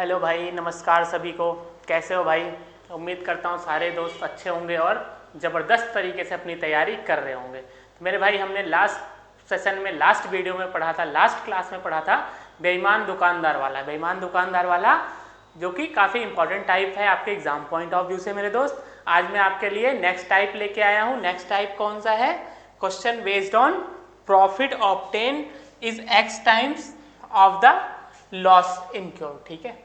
Hello भाई, नमस्कार सभी को। कैसे हो भाई? उम्मीद करता हूँ सारे दोस्त अच्छे होंगे और ज़बरदस्त तरीके से अपनी तैयारी कर रहे होंगे। तो मेरे भाई, हमने लास्ट सेशन में, लास्ट वीडियो में पढ़ा था, लास्ट क्लास में पढ़ा था बेईमान दुकानदार वाला। बेईमान दुकानदार वाला जो कि काफ़ी इंपॉर्टेंट टाइप है आपके एग्जाम पॉइंट ऑफ व्यू से मेरे दोस्त। आज मैं आपके लिए नेक्स्ट टाइप लेके आया हूँ। नेक्स्ट टाइप कौन सा है? Question based on profit obtain is x times of the loss incurred. ठीक है,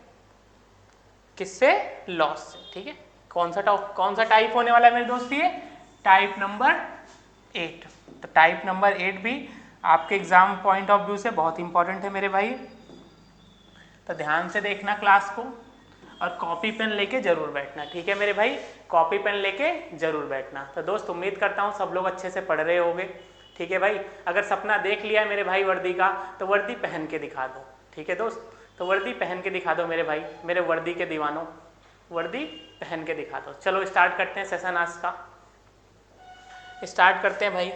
किससे? लॉस से। ठीक है, कौन सा टाइप होने वाला है मेरे दोस्त? ये टाइप नंबर 8। तो टाइप नंबर 8 भी आपके एग्जाम पॉइंट ऑफ व्यू से बहुत इंपॉर्टेंट है मेरे भाई। तो ध्यान से देखना क्लास को और कॉपी पेन लेके जरूर बैठना। ठीक है मेरे भाई, कॉपी पेन लेके जरूर बैठना। तो दोस्त, उम्मीद करता हूँ सब लोग अच्छे से पढ़ रहे होंगे। ठीक है भाई, अगर सपना देख लिया है मेरे भाई वर्दी का, तो वर्दी पहन के दिखा दो। ठीक है दोस्त, तो वर्दी पहन के दिखा दो मेरे भाई, मेरे वर्दी के दीवानों, वर्दी पहन के दिखा दो। चलो स्टार्ट करते हैं सेशन आज का। स्टार्ट करते हैं भाई।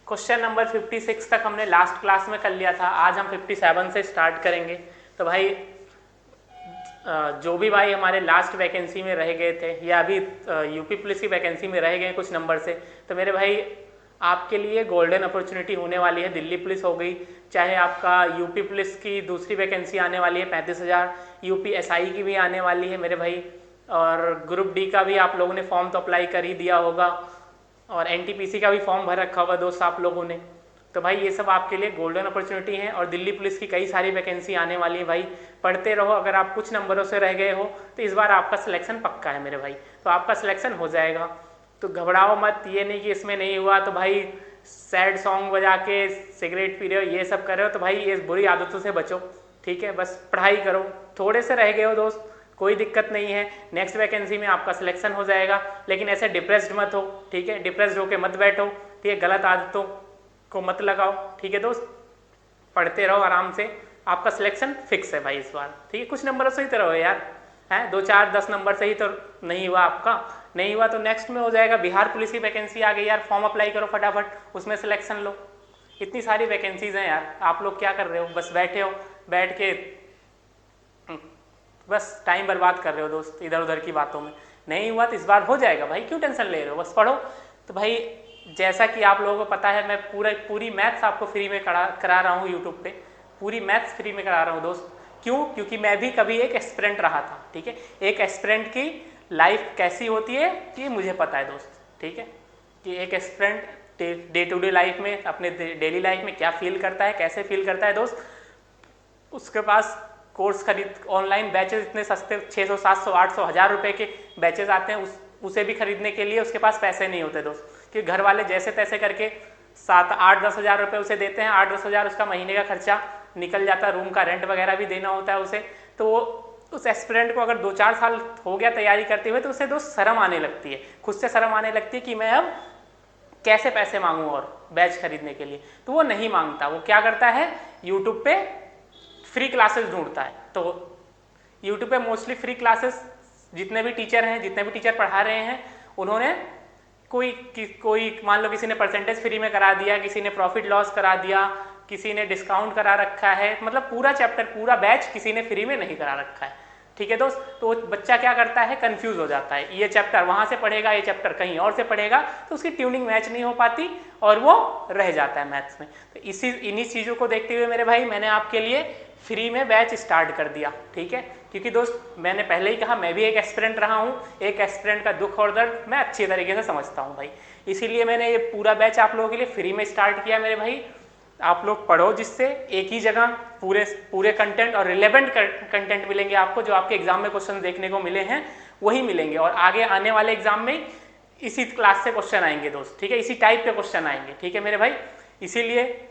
क्वेश्चन नंबर 56 तक हमने लास्ट क्लास में कर लिया था। आज हम 57 से स्टार्ट करेंगे। तो भाई, जो भी भाई हमारे लास्ट वैकेंसी में रह गए थे या अभी यूपी पुलिस की वैकेंसी में रह गए कुछ नंबर से, तो मेरे भाई आपके लिए गोल्डन अपॉर्चुनिटी होने वाली है। दिल्ली पुलिस हो गई, चाहे आपका यूपी पुलिस की दूसरी वैकेंसी आने वाली है 35,000, यूपी एसआई की भी आने वाली है मेरे भाई, और ग्रुप डी का भी आप लोगों ने फॉर्म तो अप्लाई कर ही दिया होगा, और एनटीपीसी का भी फॉर्म भर रखा होगा दोस्त आप लोगों ने। तो भाई ये सब आपके लिए गोल्डन अपॉर्चुनिटी है, और दिल्ली पुलिस की कई सारी वैकेंसी आने वाली है भाई। पढ़ते रहो। अगर आप कुछ नंबरों से रह गए हो तो इस बार आपका सिलेक्शन पक्का है मेरे भाई, तो आपका सिलेक्शन हो जाएगा। तो घबराओ मत, ये नहीं कि इसमें नहीं हुआ तो भाई सैड सॉन्ग बजा के सिगरेट पी रहे हो, ये सब कर रहे हो, तो भाई ये बुरी आदतों से बचो। ठीक है, बस पढ़ाई करो। थोड़े से रह गए हो दोस्त, कोई दिक्कत नहीं है, नेक्स्ट वैकेंसी में आपका सिलेक्शन हो जाएगा। लेकिन ऐसे डिप्रेस्ड मत हो। ठीक है, डिप्रेस्ड होके मत बैठो। ठीक है, गलत आदतों को मत लगाओ। ठीक है दोस्त, पढ़ते रहो आराम से, आपका सिलेक्शन फिक्स है भाई इस बार। ठीक है, कुछ नंबरों से ही तो रहो यार, हैं 2 4 10 नंबर से ही तो नहीं हुआ आपका। नहीं हुआ तो नेक्स्ट में हो जाएगा। बिहार पुलिस की वैकेंसी आ गई यार, फॉर्म अप्लाई करो फटाफट, उसमें सिलेक्शन लो। इतनी सारी वैकेंसीज हैं यार, आप लोग क्या कर रहे हो? बस बैठे हो, बैठ के बस टाइम बर्बाद कर रहे हो दोस्त इधर उधर की बातों में। नहीं हुआ तो इस बार हो जाएगा भाई, क्यों टेंशन ले रहे हो? बस पढ़ो। तो भाई जैसा कि आप लोगों को पता है, मैं पूरी मैथ्स आपको फ्री में करा रहा हूँ यूट्यूब पे। पूरी मैथ्स फ्री में करा रहा हूँ दोस्त। क्यों? क्योंकि मैं भी कभी एक एस्पिरेंट रहा था। ठीक है, एक एस्पिरेंट की लाइफ कैसी होती है ये मुझे पता है दोस्त। ठीक है, कि एक aspirant day to day life में, अपने डेली लाइफ में क्या फील करता है, कैसे फील करता है दोस्त। उसके पास कोर्स खरीद, ऑनलाइन बैचेस इतने सस्ते 600 700 800 1000 रुपए के बैचेस आते हैं, उसे भी खरीदने के लिए उसके पास पैसे नहीं होते दोस्त। कि घर वाले जैसे तैसे करके 7 8 10 हज़ार रुपये उसे देते हैं, 8 10 हज़ार उसका महीने का खर्चा निकल जाता है, रूम का रेंट वगैरह भी देना होता है उसे। तो वो उस एस्पिरेंट को अगर 2 4 साल हो गया तैयारी करते हुए, तो उसे दोस्त शर्म आने लगती है, खुद से शर्म आने लगती है कि मैं अब कैसे पैसे मांगूँ और बैच खरीदने के लिए। तो वो नहीं मांगता, वो क्या करता है, यूट्यूब पे फ्री क्लासेस ढूंढता है। तो यूट्यूब पे मोस्टली फ्री क्लासेस जितने भी टीचर हैं, जितने भी टीचर पढ़ा रहे हैं, उन्होंने कोई मान लो किसी ने परसेंटेज फ्री में करा दिया, किसी ने प्रॉफिट लॉस करा दिया, किसी ने डिस्काउंट करा रखा है, मतलब पूरा चैप्टर, पूरा बैच किसी ने फ्री में नहीं करा रखा है। ठीक है दोस्त, तो बच्चा क्या करता है, कंफ्यूज हो जाता है। ये चैप्टर वहां से पढ़ेगा, ये चैप्टर कहीं और से पढ़ेगा, तो उसकी ट्यूनिंग मैच नहीं हो पाती और वो रह जाता है मैथ्स में। तो इन्हीं चीज़ों को देखते हुए मेरे भाई, मैंने आपके लिए फ्री में बैच स्टार्ट कर दिया। ठीक है, क्योंकि दोस्त मैंने पहले ही कहा, मैं भी एक एस्पिरेंट रहा हूँ, एक एस्पिरेंट का दुख और दर्द मैं अच्छी तरीके से समझता हूँ भाई। इसीलिए मैंने ये पूरा बैच आप लोगों के लिए फ्री में स्टार्ट किया मेरे भाई। आप लोग पढ़ो, जिससे एक ही जगह पूरे कंटेंट और रिलेवेंट कंटेंट मिलेंगे आपको। जो आपके एग्जाम में क्वेश्चन देखने को मिले हैं वही मिलेंगे, और आगे आने वाले एग्जाम में इसी क्लास से क्वेश्चन आएंगे दोस्त। ठीक है, इसी टाइप के क्वेश्चन आएंगे। ठीक है मेरे भाई, इसीलिए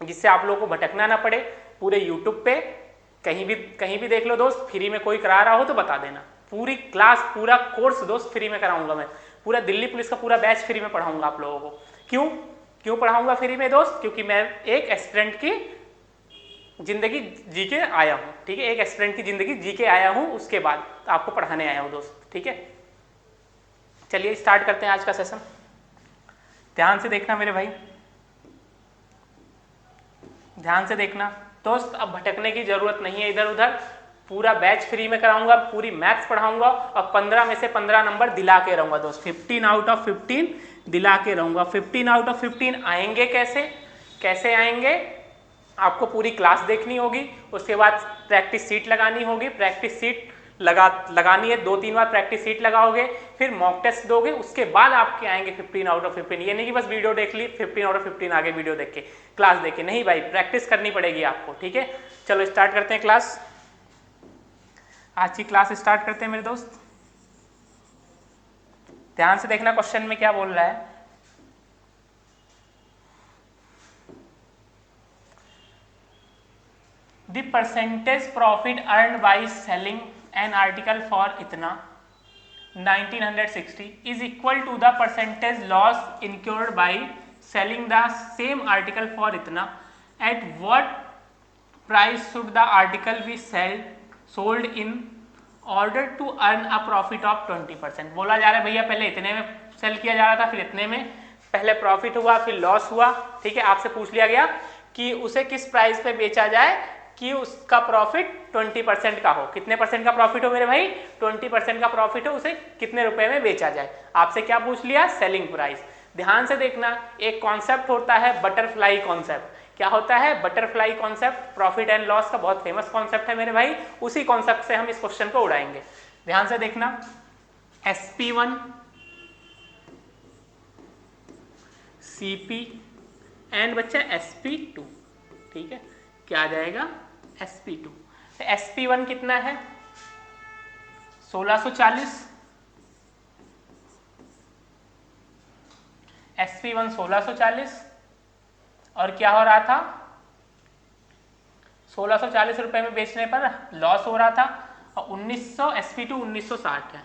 जिससे आप लोगों को भटकना ना पड़े, पूरे यूट्यूब पे कहीं भी देख लो दोस्त, फ्री में कोई करा रहा हो तो बता देना। पूरी क्लास, पूरा कोर्स दोस्त फ्री में कराऊंगा मैं। पूरा दिल्ली पुलिस का पूरा बैच फ्री में पढ़ाऊंगा आप लोगों को। क्यों पढ़ाऊंगा फ्री में दोस्त? क्योंकि मैं एक एस्पिरेंट की जिंदगी जी के आया हूँ। ठीक है, एक एस्पिरेंट की जिंदगी जी के आया हूँ, उसके बाद आपको पढ़ाने आया हूँ दोस्त। ठीक है, चलिए स्टार्ट करते हैं आज का सेशन। ध्यान से देखना मेरे भाई, ध्यान से देखना। दोस्त अब भटकने की जरूरत नहीं है इधर उधर, पूरा बैच फ्री में कराऊंगा, पूरी मैथ्स पढ़ाऊंगा और 15 में से 15 नंबर दिला के रहूंगा दोस्त, 15 आउट ऑफ 15 दिला के रहूंगा। 15 आउट ऑफ 15 आएंगे कैसे आएंगे, आपको पूरी क्लास देखनी होगी, उसके बाद प्रैक्टिस सीट लगानी होगी, प्रैक्टिस सीट लगानी है, 2-3 बार प्रैक्टिस सीट लगाओगे, फिर मॉक टेस्ट दोगे, उसके बाद आपके आएंगे 15 आउट ऑफ 15। ये नहीं कि बस वीडियो देख ली 15 आउट ऑफ 15 आगे वीडियो देख के क्लास देख के, नहीं भाई, प्रैक्टिस करनी पड़ेगी आपको, ठीक है। चलो स्टार्ट करते हैं क्लास, आज की क्लास स्टार्ट करते हैं मेरे दोस्त। ध्यान से देखना क्वेश्चन में क्या बोल रहा है। The percentage profit earned by selling an article for इतना 1960 is equal to the percentage loss incurred by selling the same article for इतना, at what price should the article be sold in order to earn a profit of 20%। बोला जा रहा है भैया पहले इतने में सेल किया जा रहा था, फिर इतने में, पहले प्रॉफिट हुआ फिर लॉस हुआ, ठीक है। आपसे पूछ लिया गया कि उसे किस प्राइस पे बेचा जाए कि उसका प्रॉफिट 20% का हो। कितने परसेंट का प्रॉफिट हो मेरे भाई, 20% का प्रॉफिट हो, उसे कितने रुपए में बेचा जाए। आपसे क्या पूछ लिया, सेलिंग प्राइस। ध्यान से देखना, एक कॉन्सेप्ट होता है बटरफ्लाई कॉन्सेप्ट। क्या होता है, butterfly concept, profit and loss का बहुत फेमस कॉन्सेप्ट है मेरे भाई, उसी कॉन्सेप्ट से हम इस क्वेश्चन को उड़ाएंगे। ध्यान से देखना, SP1 CP एंड बच्चा SP2, ठीक है। क्या आ जाएगा, SP2। तो SP1 कितना है 1640, SP1 1640, और क्या हो रहा था 1640 रुपए में बेचने पर लॉस हो रहा था, और 1900 SP2 1960 है,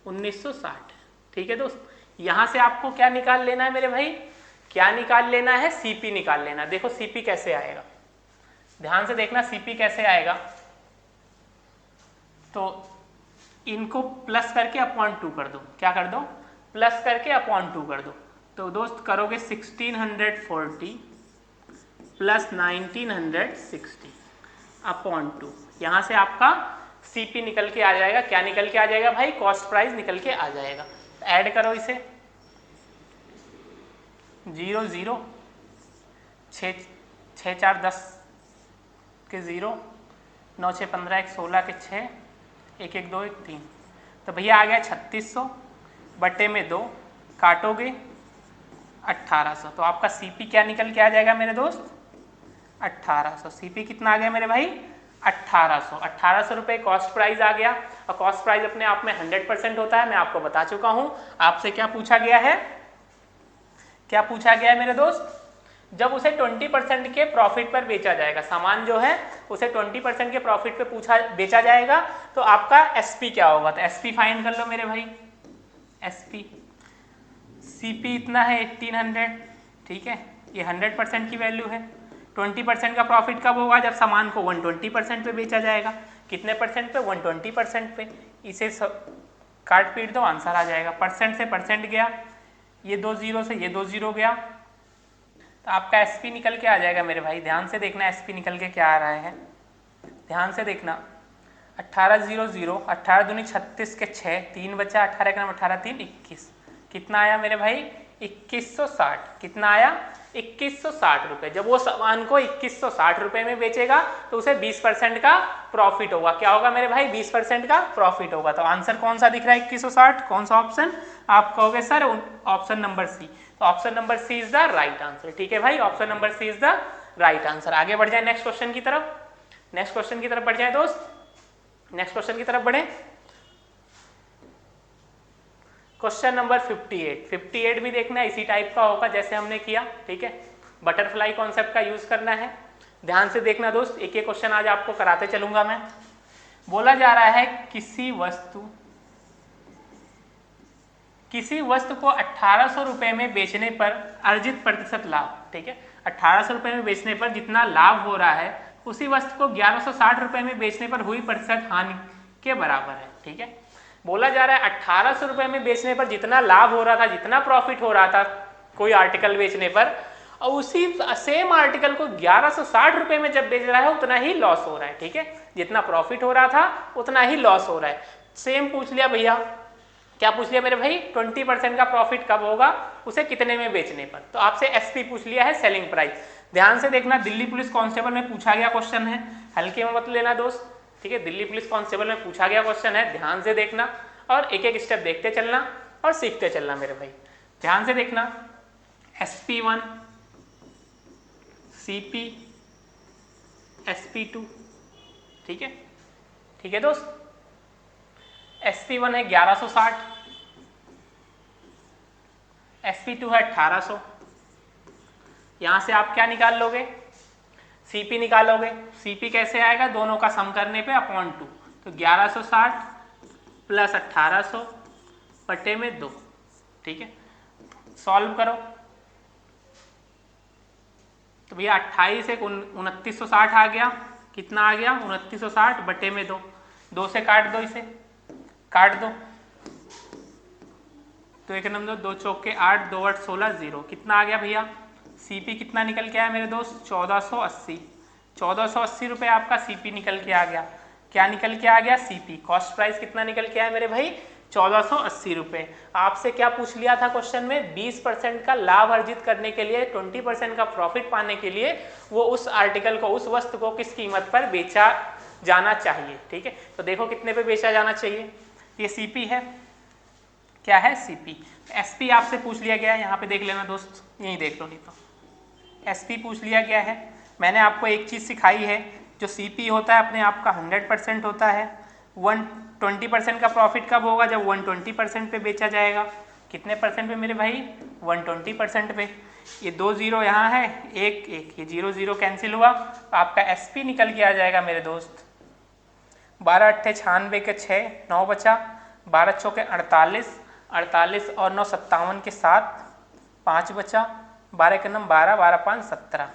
1960, ठीक है दोस्त। यहां से आपको क्या निकाल लेना है मेरे भाई, क्या निकाल लेना है, CP निकाल लेना। देखो CP कैसे आएगा, ध्यान से देखना CP कैसे आएगा। तो इनको प्लस करके अपॉन 2 कर दो, क्या कर दो, प्लस करके अपॉन 2 कर दो। तो दोस्त करोगे 1640 प्लस 1960 अपॉन 2, यहां से आपका CP निकल के आ जाएगा। क्या निकल के आ जाएगा भाई, कॉस्ट प्राइस निकल के आ जाएगा। ऐड करो इसे, 0 0 6 6 4 10 के 0, 9 6 15 1 16 के 6, 1 1 2 1 3, तो भैया आ गया 3600 बटे में 2, काटोगे 1800। तो आपका CP क्या निकल के आ जाएगा मेरे दोस्त, 1800। CP कितना आ गया मेरे भाई, 1800। 1800 रुपये कॉस्ट प्राइस आ गया, और कॉस्ट प्राइस अपने आप में 100% होता है, मैं आपको बता चुका हूं। आपसे क्या पूछा गया है, क्या पूछा गया है मेरे दोस्त, जब उसे 20% के प्रॉफिट पर बेचा जाएगा, सामान जो है उसे 20% के प्रॉफिट पे बेचा जाएगा, तो आपका SP क्या होगा। तो SP फाइंड कर लो मेरे भाई, SP। CP इतना है 1800, ठीक है, ये 100% की वैल्यू है। 20% का प्रॉफिट कब होगा, जब सामान को 120% पे बेचा जाएगा। कितने परसेंट पे, 120% पे। इसे काट पीट दो, आंसर आ जाएगा। परसेंट से परसेंट गया, ये 2 0 से ये 2 0 गया, तो आपका SP निकल के आ जाएगा मेरे भाई। ध्यान से देखना SP निकल के क्या आ रहा है, ध्यान से देखना। 18 0 0, 18 दूनी 36 के 6, 3 बचा, 18 का 18 3 21, कितना आया मेरे भाई, 2160। कितना आया, 2160 रुपये। जब वो सामान को 2160 रुपये में बेचेगा तो उसे 20% का प्रॉफिट होगा। क्या होगा मेरे भाई, 20% का प्रॉफिट होगा। तो आंसर कौन सा दिख रहा है, 2160, कौन सा ऑप्शन, आप कहोगे सर ऑप्शन नंबर C। तो option number C is the right answer, ठीक है भाई, option number C is the right answer. आगे बढ़ जाए नेक्स्ट क्वेश्चन की तरफ, नेक्स्ट क्वेश्चन की तरफ बढ़ जाए दोस्त, नेक्स्ट क्वेश्चन की तरफ बढ़े। क्वेश्चन नंबर 58 भी देखना इसी टाइप का होगा जैसे हमने किया, ठीक है। बटरफ्लाई कॉन्सेप्ट का यूज करना है। ध्यान से देखना दोस्त, एक एक क्वेश्चन आज आपको कराते चलूंगा मैं। बोला जा रहा है किसी वस्तु को 1800 रुपए में बेचने पर अर्जित प्रतिशत लाभ, ठीक है। 1800 रुपए में बेचने पर जितना लाभ हो रहा है उसी वस्तु को 1160 रुपए में बेचने पर हुई प्रतिशत हानि के बराबर है, ठीक है। बोला जा रहा है 1800 रुपए में बेचने पर जितना लाभ हो रहा था, जितना प्रॉफिट हो रहा था कोई आर्टिकल बेचने पर, और उसी सेम आर्टिकल को 1160 रुपए में जब बेच रहा है उतना ही लॉस हो रहा है। ठीक है, जितना प्रॉफिट हो रहा था उतना ही लॉस हो रहा है। सेम पूछ लिया भैया, क्या पूछ लिया मेरे भाई, 20% का प्रॉफिट कब होगा, उसे कितने में बेचने पर। तो आपसे एसपी पूछ लिया है, सेलिंग प्राइस। ध्यान से देखना, दिल्ली पुलिस कांस्टेबल में पूछा गया क्वेश्चन है, हल्के में मत लेना दोस्त। ठीक है, दिल्ली पुलिस कांस्टेबल में पूछा गया क्वेश्चन है, ध्यान से देखना और एक एक स्टेप देखते चलना और सीखते चलना मेरे भाई। ध्यान से देखना, SP1, CP, SP2। ठीक है, ठीक है दोस्त। SP1 है 1160, SP2 है 1800। यहां से आप क्या निकाल लोगे, CP निकालोगे। CP कैसे आएगा, दोनों का सम करने पे अपॉन 2, तो 1160 प्लस 1800 बटे में 2। ठीक है, सॉल्व करो तो भैया 28 एक 2960 आ गया, कितना आ गया 2960 बटे में 2, 2 से काट दो, इसे काट दो तो एक नंबर 2 चौक के 8, 2 8 16 0, कितना आ गया भैया। CP कितना निकल के आया मेरे दोस्त, 1480। 1480 रुपये आपका CP निकल के आ गया। क्या निकल के आ गया, CP। कॉस्ट प्राइस कितना निकल के आया मेरे भाई, 1480 रुपये। आपसे क्या पूछ लिया था क्वेश्चन में, 20% का लाभ अर्जित करने के लिए, 20% का प्रॉफिट पाने के लिए वो उस आर्टिकल को, उस वस्तु को किस कीमत पर बेचा जाना चाहिए। ठीक है, तो देखो कितने पे बेचा जाना चाहिए, ये CP है। क्या है, CP। SP आपसे पूछ लिया गया है, यहाँ पे देख लेना दोस्त, यही देख लो नहीं तो। SP पूछ लिया गया है। मैंने आपको एक चीज़ सिखाई है, जो CP होता है अपने आप का 100% होता है। 120% का प्रॉफिट कब होगा, जब 120% पे बेचा जाएगा। कितने परसेंट पे मेरे भाई, 120% पे। ये 2 0 यहाँ है, एक एक, ये 0 0 कैंसिल हुआ, तो आपका SP निकल के आ जाएगा मेरे दोस्त 12 अट्ठे 96 के 6, 9 बचा, 12 चौके 48, 48 और 9 57 के 7, 5 बचा, 12 के नम 12, 12 5 17।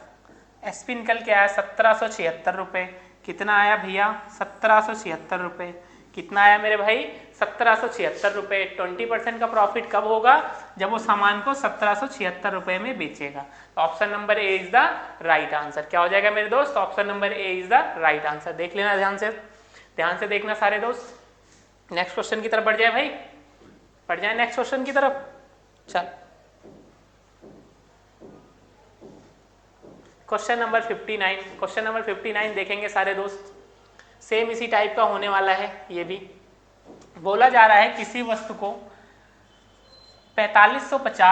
SP निकल के आया 1776 रुपये। कितना आया भैया, 1776 रुपये। कितना आया मेरे भाई, 1776 रुपये। 20% का प्रॉफिट कब होगा, जब वो सामान को 1776 रुपये में बेचेगा। तो option number A is the right answer. क्या हो जाएगा मेरे दोस्त, option number A is the right answer. देख लेना ध्यान से, ध्यान से देखना सारे दोस्त। नेक्स्ट क्वेश्चन की तरफ बढ़ जाए भाई, बढ़ जाए नेक्स्ट क्वेश्चन की तरफ। चल, क्वेश्चन नंबर 59। क्वेश्चन नंबर 59 देखेंगे सारे दोस्त, सेम इसी टाइप का होने वाला है। ये भी बोला जा रहा है किसी वस्तु को 4550,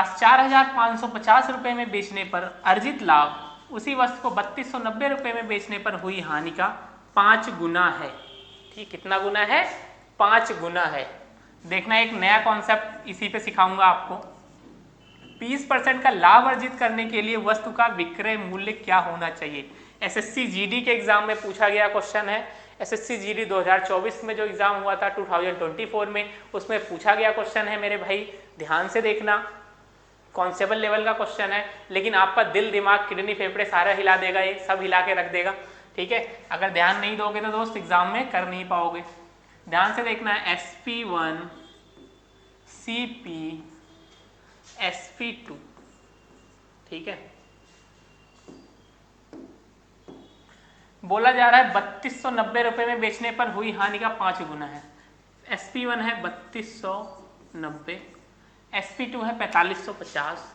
4550 रुपये में बेचने पर अर्जित लाभ उसी वस्तु को 3290 रुपये में बेचने पर हुई हानि का 5 गुना है। ठीक, कितना गुना है, 5 गुना है। देखना, एक नया कॉन्सेप्ट इसी पे सिखाऊंगा आपको। 20% का लाभ अर्जित करने के लिए वस्तु का विक्रय मूल्य क्या होना चाहिए। SSC GD के एग्जाम में पूछा गया क्वेश्चन है। SSC GD 2024 में जो एग्जाम हुआ था 2024 में, उसमें पूछा गया क्वेश्चन है मेरे भाई। ध्यान से देखना, कांस्टेबल लेवल का क्वेश्चन है, लेकिन आपका दिल दिमाग किडनी फेफड़े सारा हिला देगा, ये सब हिला के रख देगा। ठीक है, अगर ध्यान नहीं दोगे तो दोस्त एग्जाम में कर नहीं पाओगे। ध्यान से देखना है, SP1, CP, SP2। ठीक है, बोला जा रहा है 3290 रुपये में बेचने पर हुई हानि का 5 गुना है। SP1 है 3290, SP2 है 4550।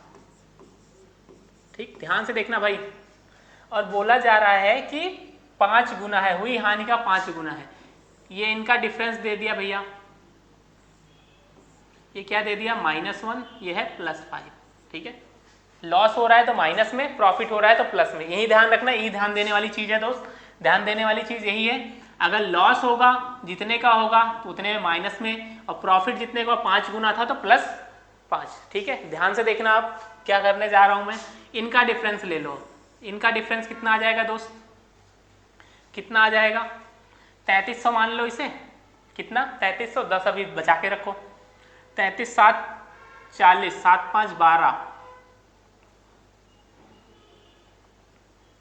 ठीक, ध्यान से देखना भाई। और बोला जा रहा है कि 5 गुना है, हुई हानि का 5 गुना है। ये इनका डिफरेंस दे दिया भैया, ये क्या दे दिया, -1, ये है +5। ठीक है, लॉस हो रहा है तो माइनस में, प्रॉफिट हो रहा है तो प्लस में। यही ध्यान रखना, यही ध्यान देने वाली चीज है दोस्त। ध्यान देने वाली चीज यही है, अगर लॉस होगा जितने का होगा तो उतने में माइनस में, और प्रॉफिट जितने का 5 गुना था तो +5। ठीक है, ध्यान से देखना। आप क्या करने जा रहा हूं मैं, इनका डिफरेंस ले लो। इनका डिफरेंस कितना आ जाएगा दोस्त, कितना आ जाएगा, 3300 मान लो इसे। कितना, 3300, 10 अभी बचा के रखो। 33 7 40, 7 5 12।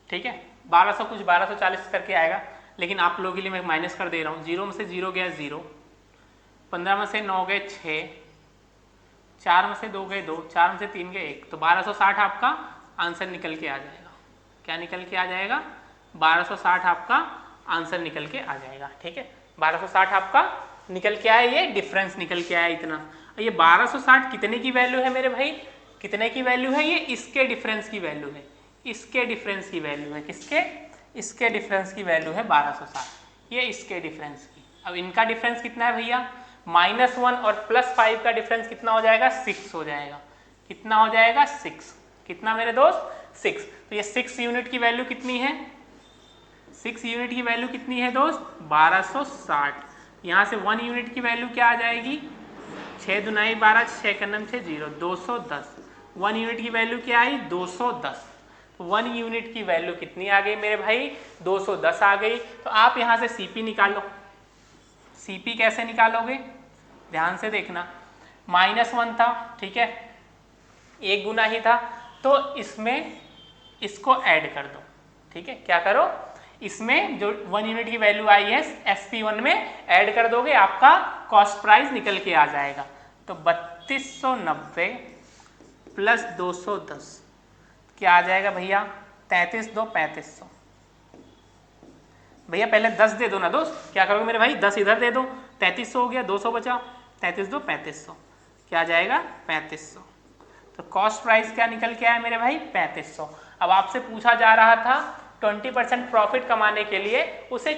ठीक है, 1200 कुछ 1240 करके आएगा, लेकिन आप लोगों के लिए मैं माइनस कर दे रहा हूँ। 0 में से 0 गया 0, 15 में से 9 गए 6, 4 में से 2 गए 2, 4 में से 3 गए 1, तो 1260 आपका आंसर निकल के आ जाएगा। क्या निकल के आ जाएगा? 1260 आपका आंसर निकल के आ जाएगा। ठीक है, 1260 आपका निकल के आया, ये डिफरेंस निकल के आया इतना। ये 1260 कितने की वैल्यू है मेरे भाई? कितने की वैल्यू है? ये इसके डिफरेंस की वैल्यू है, इसके डिफरेंस की वैल्यू है। किसके? इसके डिफरेंस की वैल्यू है 1260, ये इसके डिफरेंस की। अब इनका डिफरेंस कितना है भैया? -1 और +5 का डिफरेंस कितना हो जाएगा? 6 हो जाएगा। कितना हो जाएगा? 6। कितना मेरे दोस्त? 6। तो ये 6 यूनिट की वैल्यू कितनी है? 6 यूनिट की वैल्यू कितनी है दोस्त? 1260। यहाँ से 1 यूनिट की वैल्यू क्या आ जाएगी? 6 दुनाई 12, 6 का नम 6 0, 210। 1 यूनिट की वैल्यू क्या आई? 210। तो 1 यूनिट की वैल्यू कितनी आ गई मेरे भाई? 210 आ गई। तो आप यहाँ से सीपी निकालो। सीपी कैसे निकालोगे? ध्यान से देखना, -1 था, ठीक है, 1 गुना ही था, तो इसमें इसको ऐड कर दो। ठीक है, क्या करो? इसमें जो 1 यूनिट की वैल्यू आई है SP1 में ऐड कर दोगे, आपका कॉस्ट प्राइस निकल के आ जाएगा। तो 3290 प्लस 210 क्या आ जाएगा भैया? 33 2 3500। भैया पहले 10 दे दो ना दोस्त। क्या करोगे मेरे भाई? 10 इधर दे दो, 3300 हो गया, 200 बचा, 33 2 3500। क्या आ जाएगा? 3500। तो कॉस्ट प्राइस क्या निकल के आया मेरे भाई? 3500। अब आपसे पूछा जा रहा था 20% प्रॉफिट कमाने के लिए उसे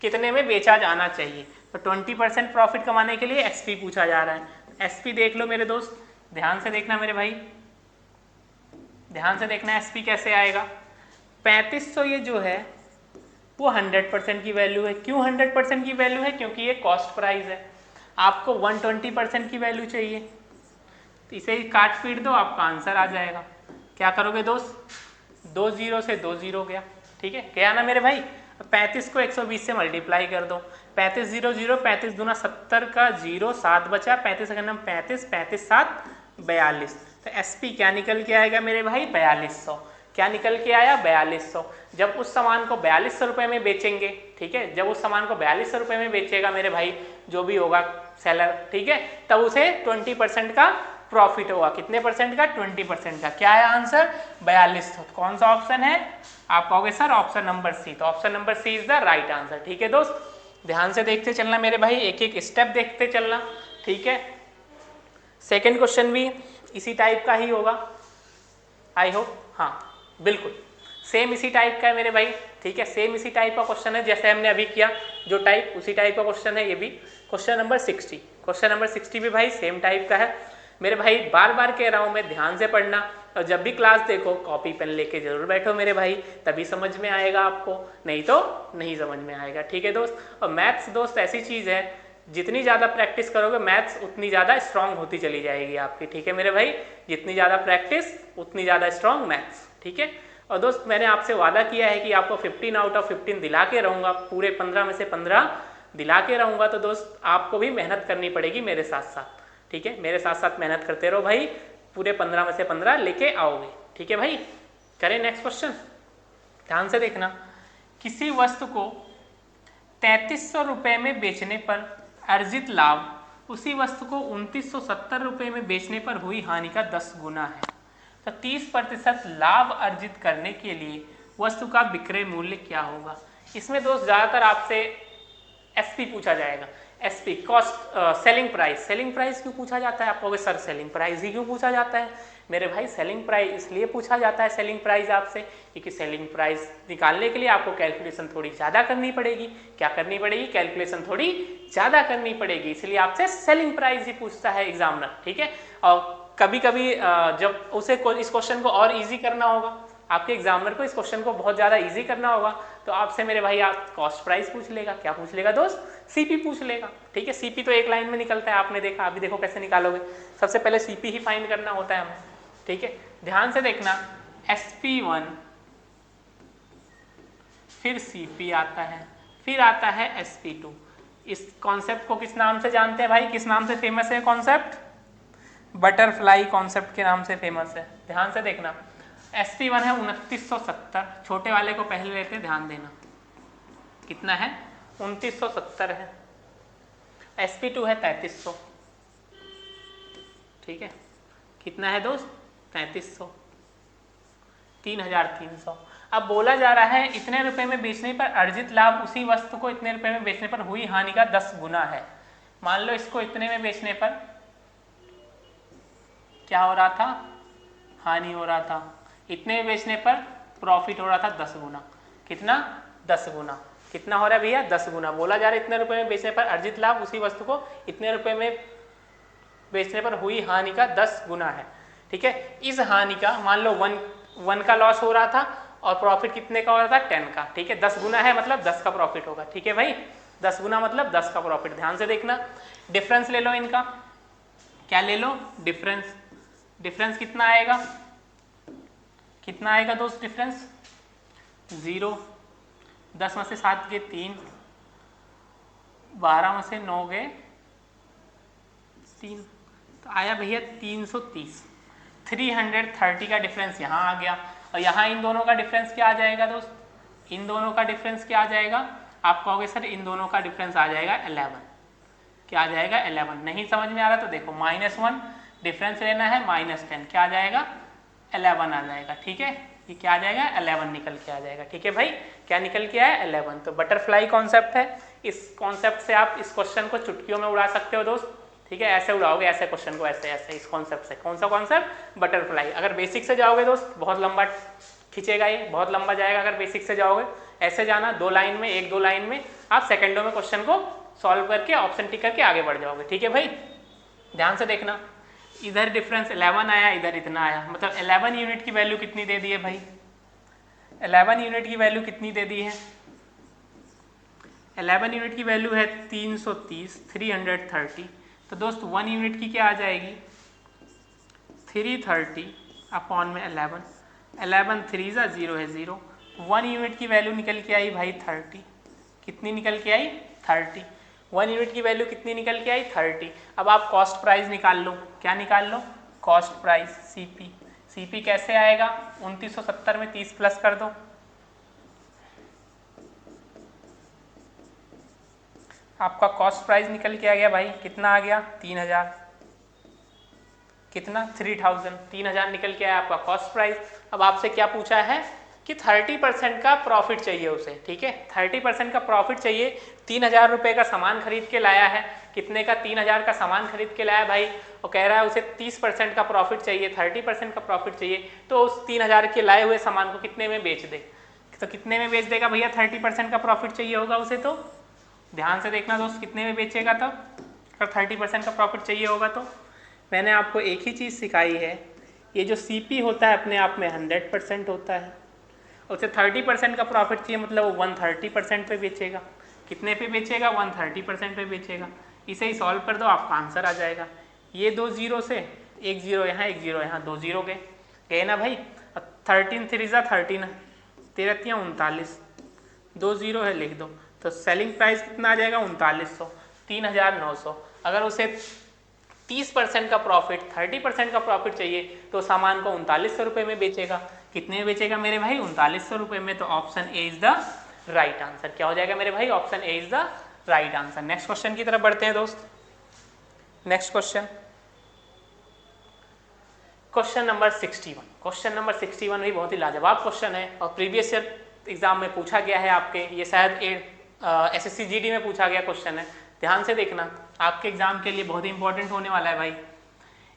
कितने में बेचा जाना चाहिए। तो 20% प्रॉफिट कमाने के लिए एसपी पूछा जा रहा है। एसपी देख लो मेरे दोस्त, ध्यान से देखना मेरे भाई, ध्यान से देखना एसपी कैसे आएगा। 3500 ये जो है वो 100% की वैल्यू है। क्यों 100% की वैल्यू है? क्योंकि ये कॉस्ट प्राइस है। आपको 120% की वैल्यू चाहिए, तो इसे काट पीट दो, आपका आंसर आ जाएगा। क्या करोगे दोस्त? 2 0 से 2 0 गया, ठीक है, गया ना मेरे भाई। 35 को 120 से मल्टीप्लाई कर दो, 35 0 0, 35 दूना 70 का 0, 7 बचा, 35 का नाम 35, 35 7 42। तो एसपी क्या निकल के आएगा मेरे भाई? 4200। क्या निकल के आया? 4200। जब उस सामान को 4200 रुपये में बेचेंगे, ठीक है, जब उस सामान को 4200 रुपये में बेचेगा मेरे भाई जो भी होगा सेलर, ठीक है, तब उसे 20% का प्रॉफिट होगा। कितने परसेंट का? 20% का। क्या है आंसर? 4200। कौन सा ऑप्शन है? आप कहोगे सर ऑप्शन नंबर सी। तो option number C is the right answer. ठीक है दोस्त, ध्यान से देखते चलना मेरे भाई, एक एक स्टेप देखते चलना, ठीक है। सेकेंड क्वेश्चन भी इसी टाइप का ही होगा, आई होप। हाँ बिल्कुल सेम इसी टाइप का है मेरे भाई, ठीक है, सेम इसी टाइप का क्वेश्चन है जैसे हमने अभी किया, जो टाइप उसी टाइप का क्वेश्चन है ये भी। क्वेश्चन नंबर 60, क्वेश्चन नंबर 60 भी भाई सेम टाइप का है मेरे भाई। बार बार कह रहा हूँ मैं, ध्यान से पढ़ना, और जब भी क्लास देखो कॉपी पेन लेके जरूर बैठो मेरे भाई, तभी समझ में आएगा आपको, नहीं तो नहीं समझ में आएगा। ठीक है दोस्त, और मैथ्स दोस्त ऐसी चीज़ है, जितनी ज़्यादा प्रैक्टिस करोगे मैथ्स उतनी ज़्यादा स्ट्रांग होती चली जाएगी आपकी। ठीक है मेरे भाई, जितनी ज़्यादा प्रैक्टिस उतनी ज़्यादा स्ट्रांग मैथ्स। ठीक है, और दोस्त मैंने आपसे वादा किया है कि आपको 15 आउट ऑफ 15 दिला के रहूँगा, पूरे 15 में से 15 दिला के रहूँगा। तो दोस्त आपको भी मेहनत करनी पड़ेगी मेरे साथ साथ, ठीक है, मेरे साथ साथ मेहनत करते रहो भाई, पूरे 15 में से 15 लेके आओगे। ठीक है भाई, करें नेक्स्ट क्वेश्चन, ध्यान से देखना। किसी वस्तु को 3300 रुपये में बेचने पर अर्जित लाभ उसी वस्तु को 2970 रुपये में बेचने पर हुई हानि का 10 गुना है। तो 30% लाभ अर्जित करने के लिए वस्तु का विक्रय मूल्य क्या होगा? इसमें दोस्त ज़्यादातर आपसे एसपी पूछा जाएगा। SP cost selling price. Selling price क्यों पूछा जाता है? आप कहोगे सर सेलिंग प्राइस ही क्यों पूछा जाता है? मेरे भाई सेलिंग प्राइस इसलिए पूछा जाता है सेलिंग प्राइस आपसे, क्योंकि सेलिंग प्राइस निकालने के लिए आपको कैलकुलेशन थोड़ी ज़्यादा करनी पड़ेगी। क्या करनी पड़ेगी? कैलकुलेशन थोड़ी ज़्यादा करनी पड़ेगी, इसलिए आपसे सेलिंग प्राइस ही पूछता है एग्जामिनर। ठीक है, और कभी कभी जब उसे इस क्वेश्चन को और ईजी करना होगा, आपके एग्जामिनर को इस क्वेश्चन को बहुत ज़्यादा इजी करना होगा, तो आपसे मेरे भाई आप कॉस्ट प्राइस पूछ लेगा। क्या पूछ लेगा दोस्त? सीपी पूछ लेगा। ठीक है, सीपी तो एक लाइन में निकलता है, आपने देखा, अभी देखो कैसे निकालोगे। सबसे पहले सीपी ही फाइंड करना होता है हमें। ठीक है, ध्यान से देखना, SP1 फिर सीपी आता है, फिर आता है SP2। इस कॉन्सेप्ट को किस नाम से जानते हैं भाई? किस नाम से फेमस है कॉन्सेप्ट? बटरफ्लाई कॉन्सेप्ट के नाम से फेमस है। ध्यान से देखना, SP1 है 2970, छोटे वाले को पहले लेते हैं, ध्यान देना कितना है? 2970 है। SP2 है 3300। ठीक है, कितना है दोस्त? 3300। 3,300। अब बोला जा रहा है इतने रुपए में बेचने पर अर्जित लाभ उसी वस्तु को इतने रुपए में बेचने पर हुई हानि का 10 गुना है। मान लो इसको इतने में बेचने पर क्या हो रहा था, हानि हो रहा था, इतने में बेचने पर प्रॉफिट हो रहा था 10 गुना। कितना, 10 गुना। कितना हो रहा है भैया, 10 गुना। बोला जा रहा है इतने रुपए में बेचने पर अर्जित लाभ उसी वस्तु को इतने रुपए में बेचने पर हुई हानि का 10 गुना है। ठीक है, इस हानि का मान लो 1 का लॉस हो रहा था और प्रॉफिट कितने का हो रहा था, 10 का। ठीक है, 10 गुना है मतलब 10 का प्रॉफिट होगा। ठीक है भाई, 10 गुना मतलब 10 का प्रॉफिट। ध्यान से देखना, डिफरेंस ले लो इनका। क्या ले लो, डिफरेंस। डिफरेंस कितना आएगा, कितना आएगा दोस्त डिफरेंस, 0। 10 में से 7 गए 3, 12 में से 9 गए 3, तो आया भैया 330। 330 का डिफरेंस यहाँ आ गया। और यहाँ इन दोनों का डिफरेंस क्या आ जाएगा दोस्त, इन दोनों का डिफरेंस क्या आ जाएगा, आप कहोगे सर इन दोनों का डिफरेंस आ जाएगा 11। क्या आ जाएगा, 11। नहीं समझ में आ रहा तो देखो, -1 डिफरेंस लेना है, -10 क्या आ जाएगा, 11 आ जाएगा। ठीक है, ये क्या आ जाएगा, 11 निकल के आ जाएगा। ठीक है भाई, क्या निकल के आया, 11। तो बटरफ्लाई कॉन्सेप्ट है। इस कॉन्सेप्ट से आप इस क्वेश्चन को चुटकियों में उड़ा सकते हो दोस्त। ठीक है, ऐसे उड़ाओगे ऐसे क्वेश्चन को, ऐसे ऐसे इस कॉन्सेप्ट से। कौन सा कॉन्सेप्ट, बटरफ्लाई। अगर बेसिक से जाओगे दोस्त बहुत लंबा खींचेगा, ये बहुत लंबा जाएगा। अगर बेसिक से जाओगे ऐसे जाना, 2 लाइन में, 1-2 लाइन में आप सेकंडों में क्वेश्चन को सॉल्व करके ऑप्शन टिक करके आगे बढ़ जाओगे। ठीक है भाई, ध्यान से देखना, इधर डिफरेंस 11 आया, इधर इतना आया, मतलब 11 यूनिट की वैल्यू कितनी दे दी है भाई, 11 यूनिट की वैल्यू कितनी दे दी है, 11 यूनिट की वैल्यू है 330, 330। तो दोस्त 1 यूनिट की क्या आ जाएगी, 330 अपॉन में 11, 11 3 ज़ा 0 है 0। 1 यूनिट की वैल्यू निकल के आई भाई 30। कितनी निकल के आई, 30। 1 यूनिट की वैल्यू कितनी निकल के आई, 30। अब आप कॉस्ट प्राइस निकाल लो। क्या निकाल लो, कॉस्ट प्राइस, सीपी। सीपी कैसे आएगा, 2970 में 30 प्लस कर दो, आपका कॉस्ट प्राइस निकल के आ गया भाई, कितना आ गया, 3000। कितना, 3000, 3000 निकल के आया आपका कॉस्ट प्राइस। अब आपसे क्या पूछा है कि 30% का प्रॉफिट चाहिए उसे। ठीक है, 30% का प्रॉफिट चाहिए। 3000 रुपये का सामान खरीद के लाया है, कितने का, 3000 का सामान खरीद के लाया भाई, और कह रहा है उसे 30% का प्रॉफिट चाहिए, 30% का प्रॉफिट चाहिए। तो उस 3000 के लाए हुए सामान को कितने में बेच दे, तो कितने में बेच देगा भैया, 30% का प्रॉफिट चाहिए होगा उसे। तो ध्यान से देखना दोस्त, कितने में बेचेगा तब, अगर 30% का प्रॉफिट चाहिए होगा तो। मैंने आपको एक ही चीज़ सिखाई है, ये जो सीपी होता है अपने आप में 100% होता है, उसे 30% का प्रॉफिट चाहिए, मतलब वो 130% पे बेचेगा। कितने पे बेचेगा, 130% पे बेचेगा। इसे ही सॉल्व कर दो, आपका आंसर आ जाएगा। ये 2 जीरो से, 1 जीरो यहाँ, 1 जीरो यहाँ, 2 जीरो गए ना भाई। 13 3 ज़ा 13, 13 39, 2 जीरो है, लिख दो। तो सेलिंग प्राइस कितना आ जाएगा, 3900, 3900। अगर उसे 30% का प्रॉफिट, 30% का प्रॉफिट चाहिए तो सामान को 3900 रुपये में बेचेगा। कितने में बेचेगा मेरे भाई, 3900 रुपये में। तो option A is the right answer. क्या हो जाएगा मेरे भाई, option A is the right answer. Next question की तरफ बढ़ते हैं दोस्त। Next question, question number 61। Question number 61 भी बहुत ही लाजवाब क्वेश्चन है और प्रीवियस ईयर एग्जाम में पूछा गया है आपके, ये शायद SSC GD में पूछा गया क्वेश्चन है। ध्यान से देखना, आपके एग्जाम के लिए बहुत ही इंपॉर्टेंट होने वाला है भाई।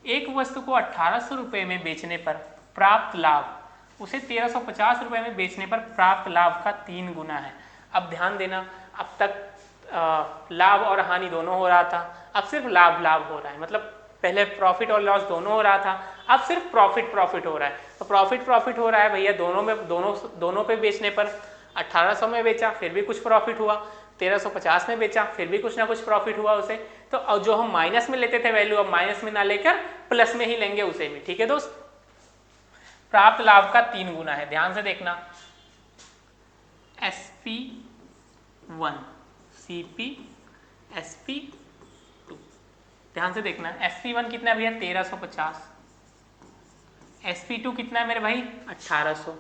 एक वस्तु को 1800 रुपये में बेचने पर प्राप्त लाभ उसे 1350 रुपये में बेचने पर प्राप्त लाभ का 3 गुना है। अब ध्यान देना, अब तक लाभ और हानि दोनों हो रहा था, अब सिर्फ लाभ हो रहा है, मतलब पहले प्रॉफिट और लॉस दोनों हो रहा था, अब सिर्फ प्रॉफिट हो रहा है। तो प्रॉफिट हो रहा है भैया, दोनों पे बेचने पर 1800 में बेचा फिर भी कुछ प्रॉफिट हुआ, 1350 में बेचा फिर भी कुछ ना कुछ प्रॉफिट हुआ उसे। तो जो हम माइनस में लेते थे वैल्यू, अब माइनस में ना लेकर प्लस में ही लेंगे उसे भी। ठीक है दोस्त, प्राप्त लाभ का 3 गुना है। ध्यान से देखना, SP1 CP SP2, ध्यान से देखना, SP1 कितना है भैया, 1350, SP2 कितना है मेरे भाई, 1800।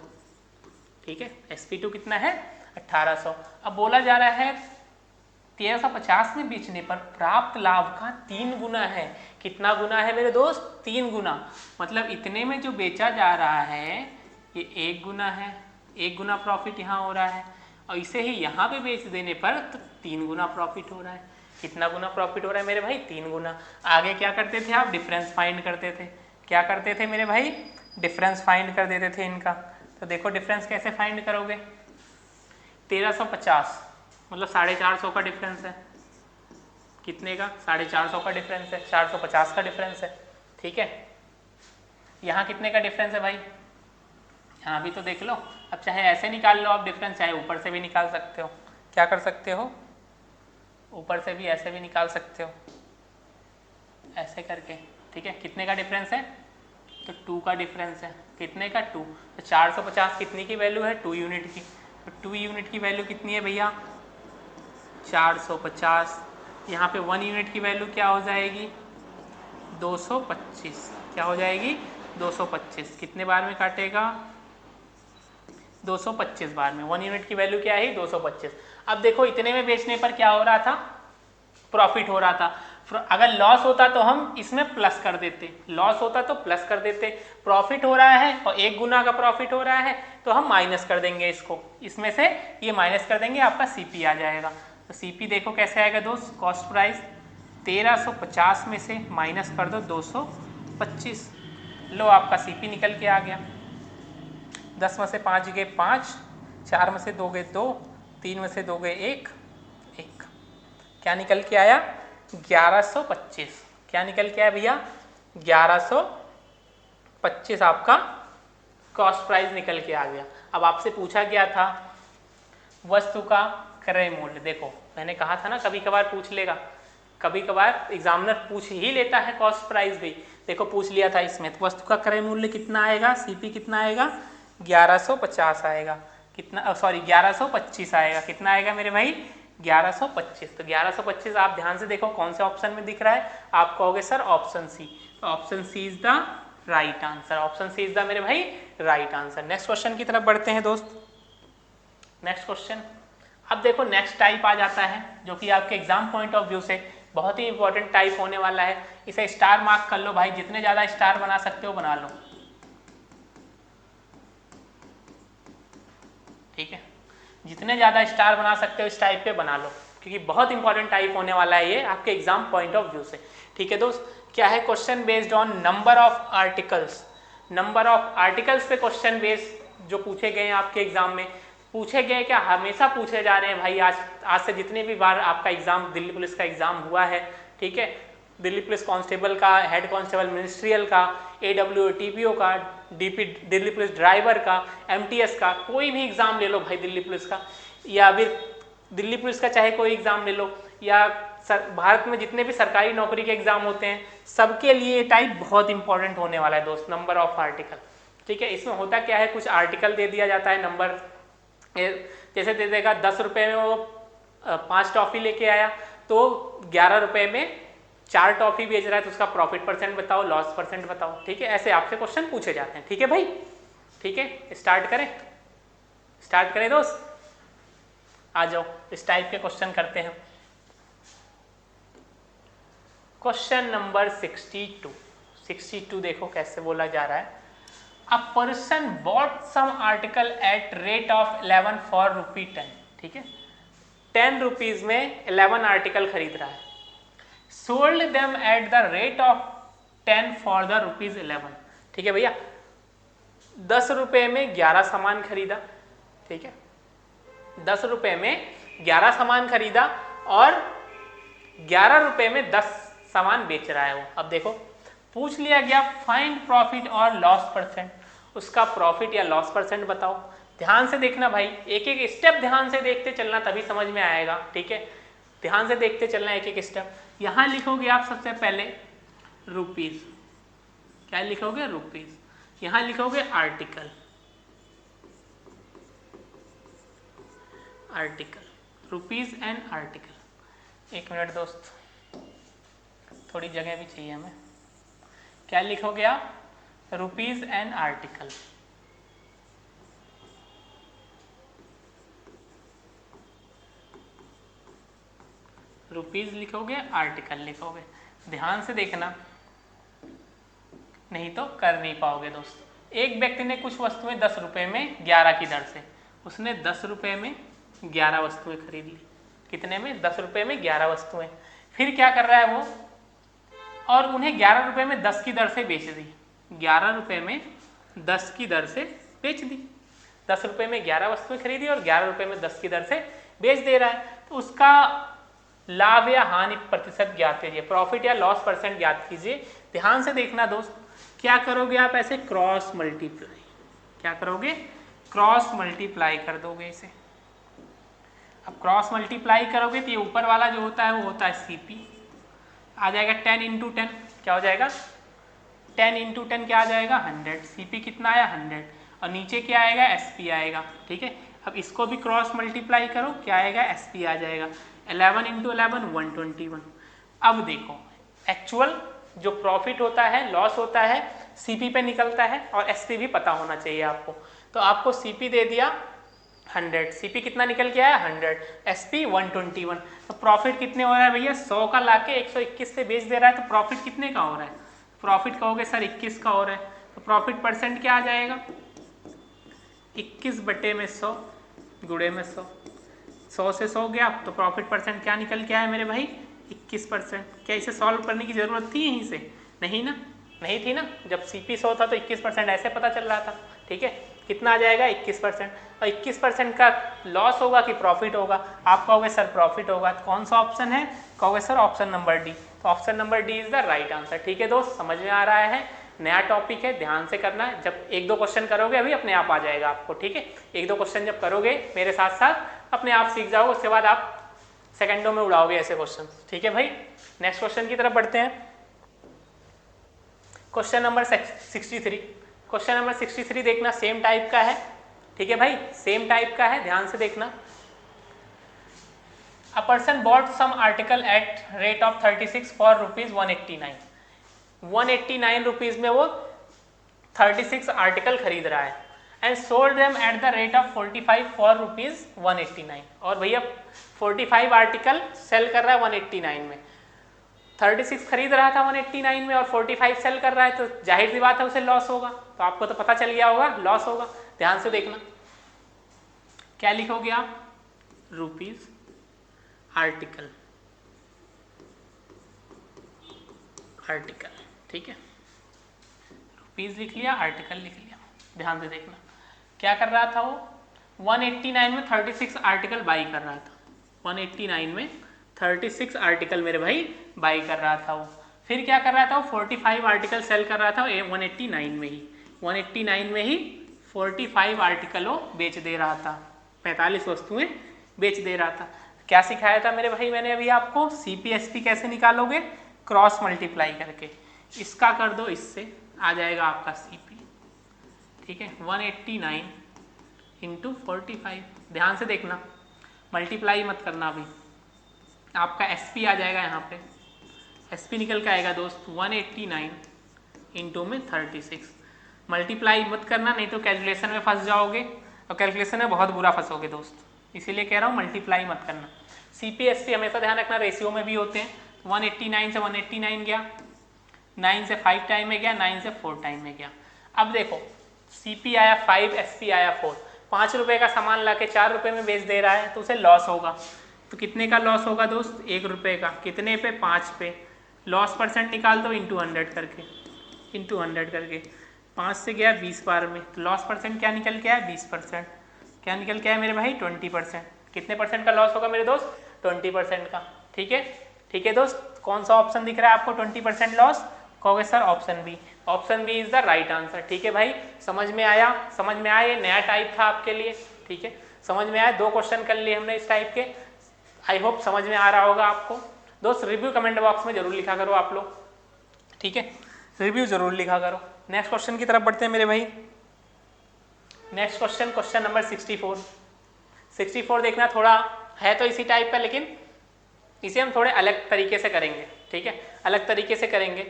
ठीक है, SP2 कितना है, 1800। अब बोला जा रहा है 1350 में बेचने पर प्राप्त लाभ का 3 गुना है। कितना गुना है मेरे दोस्त, 3 गुना। मतलब इतने में जो बेचा जा रहा है ये 1 गुना है, 1 गुना प्रॉफिट यहाँ हो रहा है, और इसे ही यहाँ पे बेच देने पर तो 3 गुना प्रॉफिट हो रहा है। कितना गुना प्रॉफिट हो रहा है मेरे भाई? 3 गुना। आगे क्या करते थे आप? डिफरेंस फाइंड करते थे। क्या करते थे मेरे भाई? डिफरेंस फाइंड कर देते थे इनका। तो देखो डिफरेंस कैसे फाइंड करोगे? 1350 मतलब 450 का डिफरेंस है। कितने का? 450 का डिफरेंस है, 450 का डिफरेंस है। ठीक है, यहाँ कितने का डिफरेंस है भाई? यहाँ भी तो देख लो। अब चाहे ऐसे निकाल लो आप डिफरेंस, चाहे ऊपर से भी निकाल सकते हो। क्या कर सकते हो? ऊपर से भी ऐसे भी निकाल सकते हो, ऐसे करके। ठीक है, कितने का डिफरेंस है? तो 2 का डिफरेंस है। कितने का? 2। तो 450 कितनी की वैल्यू है? 2 यूनिट की। तो 2 यूनिट की वैल्यू कितनी है भैया? 450। यहाँ पे 1 यूनिट की वैल्यू क्या हो जाएगी? 225। क्या हो जाएगी? 225। कितने बार में काटेगा? 225 बार में। 1 यूनिट की वैल्यू क्या है? 225। अब देखो इतने में बेचने पर क्या हो रहा था? प्रॉफिट हो रहा था। अगर लॉस होता तो हम इसमें प्लस कर देते, लॉस होता तो प्लस कर देते। प्रॉफिट हो रहा है और 1 गुना का प्रॉफिट हो रहा है तो हम माइनस कर देंगे इसको, इसमें से ये माइनस कर देंगे, आपका सीपी आ जाएगा। तो सीपी देखो कैसे आएगा दोस्त? कॉस्ट प्राइस 1350 में से माइनस कर दो 225, लो आपका सीपी निकल के आ गया। 10 में से 5 गए 5, 4 में से 2 गए 2, 3 में से 2 गए 1, क्या निकल के आया? 1125। क्या निकल के आया भैया? 1125 आपका कॉस्ट प्राइस निकल के आ गया। अब आपसे पूछा गया था वस्तु का क्रय मूल्य। देखो मैंने कहा था ना कभी कभार पूछ लेगा, कभी कभार एग्जामिनर पूछ ही लेता है कॉस्ट प्राइस भी। देखो पूछ लिया था इसमें, तो वस्तु का क्रय मूल्य कितना आएगा? सीपी कितना आएगा? 1150 आएगा। कितना? सॉरी 1125 आएगा। कितना आएगा मेरे भाई? 1125। तो 1125 आप ध्यान से देखो कौन से ऑप्शन में दिख रहा है? आप कहोगे सर ऑप्शन सी। तो option C is the right answer. Option C is the मेरे भाई राइट आंसर। नेक्स्ट क्वेश्चन की तरफ बढ़ते हैं दोस्त। नेक्स्ट क्वेश्चन, अब देखो नेक्स्ट टाइप आ जाता है जो कि आपके एग्जाम पॉइंट ऑफ व्यू से बहुत ही इंपॉर्टेंट टाइप होने वाला है। इसे स्टार मार्क कर लो भाई, जितने ज्यादा स्टार बना सकते हो बना लो। ठीक है, जितने ज्यादा स्टार बना सकते हो इस टाइप पे बना लो, क्योंकि बहुत इंपॉर्टेंट टाइप होने वाला है ये आपके एग्जाम पॉइंट ऑफ व्यू से। ठीक है दोस्त, क्या है? Question based on number of articles. Number of articles पे क्वेश्चन बेस्ड जो पूछे गए हैं आपके एग्जाम में, पूछे गए क्या? हमेशा पूछे जा रहे हैं भाई। आज से जितने भी बार आपका एग्जाम, दिल्ली पुलिस का एग्जाम हुआ है, ठीक है, दिल्ली पुलिस कांस्टेबल का, हेड कांस्टेबल मिनिस्ट्रियल का, AWO TPO का, DP दिल्ली पुलिस ड्राइवर का, MTS का, कोई भी एग्जाम ले लो भाई दिल्ली पुलिस का, या फिर दिल्ली पुलिस का चाहे कोई एग्जाम ले लो, या भारत में जितने भी सरकारी नौकरी के एग्जाम होते हैं, सबके लिए ये टाइप बहुत इंपॉर्टेंट होने वाला है दोस्त, नंबर ऑफ आर्टिकल। ठीक है, इसमें होता क्या है? कुछ आर्टिकल दे दिया जाता है नंबर, जैसे दे देगा 10 रुपए में वो 5 टॉफी लेके आया, तो 11 रुपए में 4 टॉफी बेच रहा है, तो उसका प्रॉफिट परसेंट बताओ, लॉस परसेंट बताओ। ठीक है, ऐसे आपसे क्वेश्चन पूछे जाते हैं। ठीक है भाई, ठीक है, स्टार्ट करें दोस्त, आ जाओ इस टाइप के क्वेश्चन करते हैं। क्वेश्चन नंबर 62 देखो कैसे बोला जा रहा है। A person bought some article at rate of 11 for ₹10। ठीक है, 10 रुपीज में 11 आर्टिकल खरीद रहा है। Sold them at the rate of 10 for the ₹11। ठीक है भैया, 10 रुपए में 11 सामान खरीदा। ठीक है, 10 रुपए में 11 सामान खरीदा और 11 रुपए में 10 सामान बेच रहा है वो। अब देखो पूछ लिया गया फाइंड प्रॉफिट और लॉस परसेंट, उसका प्रॉफिट या लॉस परसेंट बताओ। ध्यान से देखना भाई, एक एक स्टेप ध्यान से देखते चलना, तभी समझ में आएगा। ठीक है, ध्यान से देखते चलना एक एक स्टेप। यहां लिखोगे आप सबसे पहले रुपीज, क्या लिखोगे? रुपीज। यहां लिखोगे आर्टिकल, रुपीज एंड आर्टिकल। एक मिनट दोस्त, थोड़ी जगह भी चाहिए हमें। क्या लिखोगे आप? Rupees and article. रुपीज लिखोगे, आर्टिकल लिखोगे। ध्यान से देखना, नहीं तो कर नहीं पाओगे दोस्त। एक व्यक्ति ने कुछ वस्तुएं 10 रुपये में 11 की दर से, उसने 10 रुपये में 11 वस्तुएं खरीद ली। कितने में? 10 रुपये में 11 वस्तुएं। फिर क्या कर रहा है वो, और उन्हें 11 रुपये में 10 की दर से बेच दी। 11 रुपये में 10 की दर से बेच दी। 10 रुपये में 11 वस्तुएं खरीदी और 11 रुपये में 10 की दर से बेच दे रहा है। तो उसका लाभ या हानि प्रतिशत ज्ञात कीजिए, प्रॉफिट या लॉस परसेंट ज्ञात कीजिए। ध्यान से देखना दोस्त, क्या करोगे आप? ऐसे क्रॉस मल्टीप्लाई, क्या करोगे? क्रॉस मल्टीप्लाई कर दोगे इसे। अब क्रॉस मल्टीप्लाई करोगे तो ये ऊपर वाला जो होता है वो होता है सीपी, आ जाएगा 10 × 10, क्या हो जाएगा? 10 × 10 क्या आ जाएगा? 100। सीपी कितना आया? 100। और नीचे क्या आएगा? एसपी आएगा। ठीक है, अब इसको भी क्रॉस मल्टीप्लाई करो, क्या आएगा? एसपी आ जाएगा। 11 × 11 121। अब देखो, एक्चुअल जो प्रॉफिट होता है, लॉस होता है, सीपी पे निकलता है और एसपी भी पता होना चाहिए आपको। तो आपको सीपी दे दिया 100, सीपी कितना निकल के आया? 100, एसपी 121। तो प्रॉफिट कितने हो रहा है भैया? 100 का लाके 121 से बेच दे रहा है, तो प्रॉफिट कितने का हो रहा है? प्रॉफिट कहोगे सर 21 का हो रहा है, तो प्रॉफिट परसेंट क्या आ जाएगा? 21/100 गुणे में 100, 100 से 100 गया, तो प्रॉफिट परसेंट क्या निकल के आया मेरे भाई? 21%। क्या इसे सॉल्व करने की जरूरत थी यहीं से? नहीं ना, नहीं थी ना। जब सीपी 100 था तो 21% ऐसे पता चल रहा था। ठीक है, कितना आ जाएगा? 21%। और 21% का लॉस होगा कि प्रॉफिट होगा? आप कहोगे सर प्रॉफिट होगा। तो कौन सा ऑप्शन है? कहोगे सर ऑप्शन नंबर डी। तो option number D is the right answer. ठीक है दोस्त, समझ में आ रहा है? नया टॉपिक है, ध्यान से करना है। जब 1-2 क्वेश्चन करोगे अभी अपने आप आ जाएगा आपको। ठीक है, 1-2 क्वेश्चन जब करोगे मेरे साथ साथ अपने आप सीख जाओगे, उसके बाद आप सेकंडों में उड़ाओगे ऐसे क्वेश्चन। ठीक है भाई, नेक्स्ट क्वेश्चन की तरफ बढ़ते हैं। Question number 63। क्वेश्चन नंबर 63 देखना, सेम टाइप का है। ठीक है भाई, सेम टाइप का है, ध्यान से देखना। A person bought some article at rate of 36 for ₹189। 189 rupees में वो 36 आर्टिकल खरीद रहा है and sold them at the rate of 45 for ₹189। और भैया 45 आर्टिकल सेल कर रहा है 189 में। 36 खरीद रहा था 189 में और 45 सेल कर रहा है, तो जाहिर सी बात है उसे लॉस होगा। तो आपको तो पता चल गया होगा लॉस होगा। ध्यान से देखना, क्या लिखोगे आप? Rupees article, article. ठीक है, रुपीज लिख लिया, आर्टिकल लिख लिया। ध्यान से देखना, क्या कर रहा था वो? 189 में 36 आर्टिकल बाई कर रहा था। 189 में 36 आर्टिकल मेरे भाई बाई कर रहा था वो। फिर क्या कर रहा था वो? 45 आर्टिकल सेल कर रहा था 189 में ही। 189 में ही 45 आर्टिकल वो बेच दे रहा था, 45 वस्तुएं बेच दे रहा था। क्या सिखाया था मेरे भाई मैंने अभी आपको? सीपीएसपी कैसे निकालोगे? क्रॉस मल्टीप्लाई करके। इसका कर दो इससे, आ जाएगा आपका सीपी। ठीक है, 189 × 45। ध्यान से देखना, मल्टीप्लाई मत करना अभी। आपका एसपी आ जाएगा यहाँ पे, एसपी निकल के आएगा दोस्त 189 इंटू में 36। मल्टीप्लाई मत करना, नहीं तो कैलकुलेशन में फंस जाओगे और कैलकुलेशन में बहुत बुरा फंसोगे दोस्त, इसीलिए कह रहा हूँ मल्टीप्लाई मत करना। सीपीएसपी हमेशा ध्यान रखना रेशियो में भी होते हैं। 189 से 189 गया, 9 से 5 टाइम में गया, 9 से 4 टाइम में गया। अब देखो सीपी आया 5, एसपी आया 4। 5 रुपये का सामान ला के 4 रुपये में बेच दे रहा है तो उसे लॉस होगा। तो कितने का लॉस होगा दोस्त? 1 रुपये का। कितने पे? 5 पे। लॉस परसेंट निकाल दो इंटू 100 करके, इंटू 100 करके। 5 से गया 20 बार में, तो लॉस परसेंट क्या निकल के आया? 20%। क्या निकल के आया मेरे भाई? 20%। कितने परसेंट का लॉस होगा मेरे दोस्त? 20% का। ठीक है, ठीक है दोस्त, कौन सा ऑप्शन दिख रहा है आपको 20% लॉस? कहोगे sir option B. Option B is the right answer. ठीक है भाई, समझ में आया? समझ में आया? ये नया टाइप था आपके लिए। ठीक है, समझ में आया? 2 क्वेश्चन कर लिए हमने इस टाइप के। आई होप समझ में आ रहा होगा आपको। दोस्त रिव्यू कमेंट बॉक्स में जरूर लिखा करो आप लोग। ठीक है, रिव्यू जरूर लिखा करो। नेक्स्ट क्वेश्चन की तरफ बढ़ते हैं मेरे भाई। Next question, question number 64। 64 देखना, थोड़ा है तो इसी टाइप का, लेकिन इसे हम थोड़े अलग तरीके से करेंगे। ठीक है, अलग तरीके से करेंगे।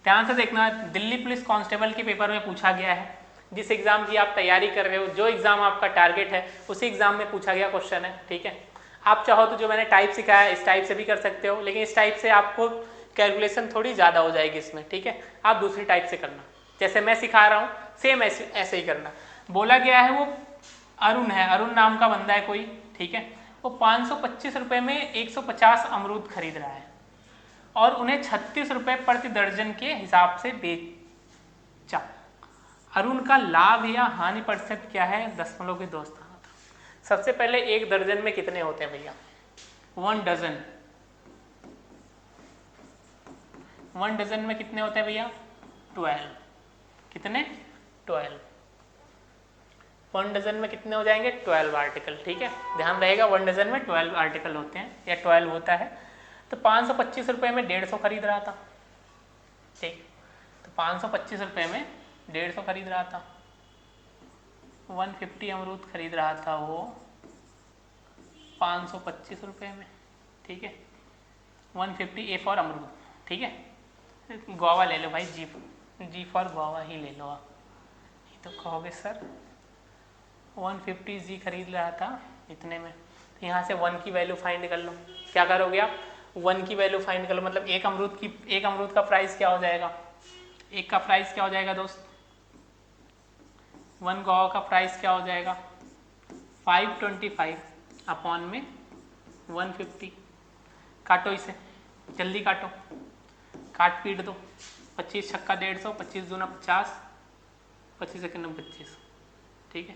ध्यान से देखना, दिल्ली पुलिस कांस्टेबल के पेपर में पूछा गया है। जिस एग्जाम की आप तैयारी कर रहे हो, जो एग्जाम आपका टारगेट है, उसी एग्जाम में पूछा गया क्वेश्चन है। ठीक है, आप चाहो तो जो मैंने टाइप सिखाया है इस टाइप से भी कर सकते हो, लेकिन इस टाइप से आपको कैलकुलेशन थोड़ी ज़्यादा हो जाएगी इसमें। ठीक है, आप दूसरी टाइप से करना। जैसे मैं सिखा रहा हूँ सेम ऐसे ही करना। बोला गया है वो अरुण है, अरुण नाम का बंदा है कोई, ठीक है, वो 525 रुपये में 150 अमरूद खरीद रहा है और उन्हें 36 रुपये प्रति दर्जन के हिसाब से बेचा। अरुण का लाभ या हानि प्रतिशत क्या है? 0.2 था। सबसे पहले एक दर्जन में कितने होते हैं भैया? 1 डजन। 1 डजन में कितने होते हैं भैया? 12। कितने? 12। 1 डजन में कितने हो जाएंगे? 12 आर्टिकल, ठीक है, ध्यान रहेगा 1 डजन में 12 आर्टिकल होते हैं या 12 होता है। तो 525 रुपये में 150 खरीद रहा था, ठीक, तो 525 रुपये में 150 खरीद रहा था, 150 अमरूद खरीद रहा था वो 525 रुपये में, ठीक है, 150 ए फॉर अमरूद, ठीक है। गोवा ले लो भाई, जी फॉर गोवा ही ले लो आप। ये तो कहोगे सर 150 जी खरीद रहा था इतने में, तो यहाँ से 1 की वैल्यू फाइंड कर लो। क्या करोगे आप? 1 की वैल्यू फाइंड कर लो, मतलब एक अमरूद का प्राइस क्या हो जाएगा? एक का प्राइस क्या हो जाएगा दोस्त? 1 गोवा का प्राइस क्या हो जाएगा? 525 अपॉन में 150। काटो इसे, जल्दी काटो, काट पीट दो। 25 छक्का 150, 25 दूना 50, 25 सेकंड में 25, ठीक है।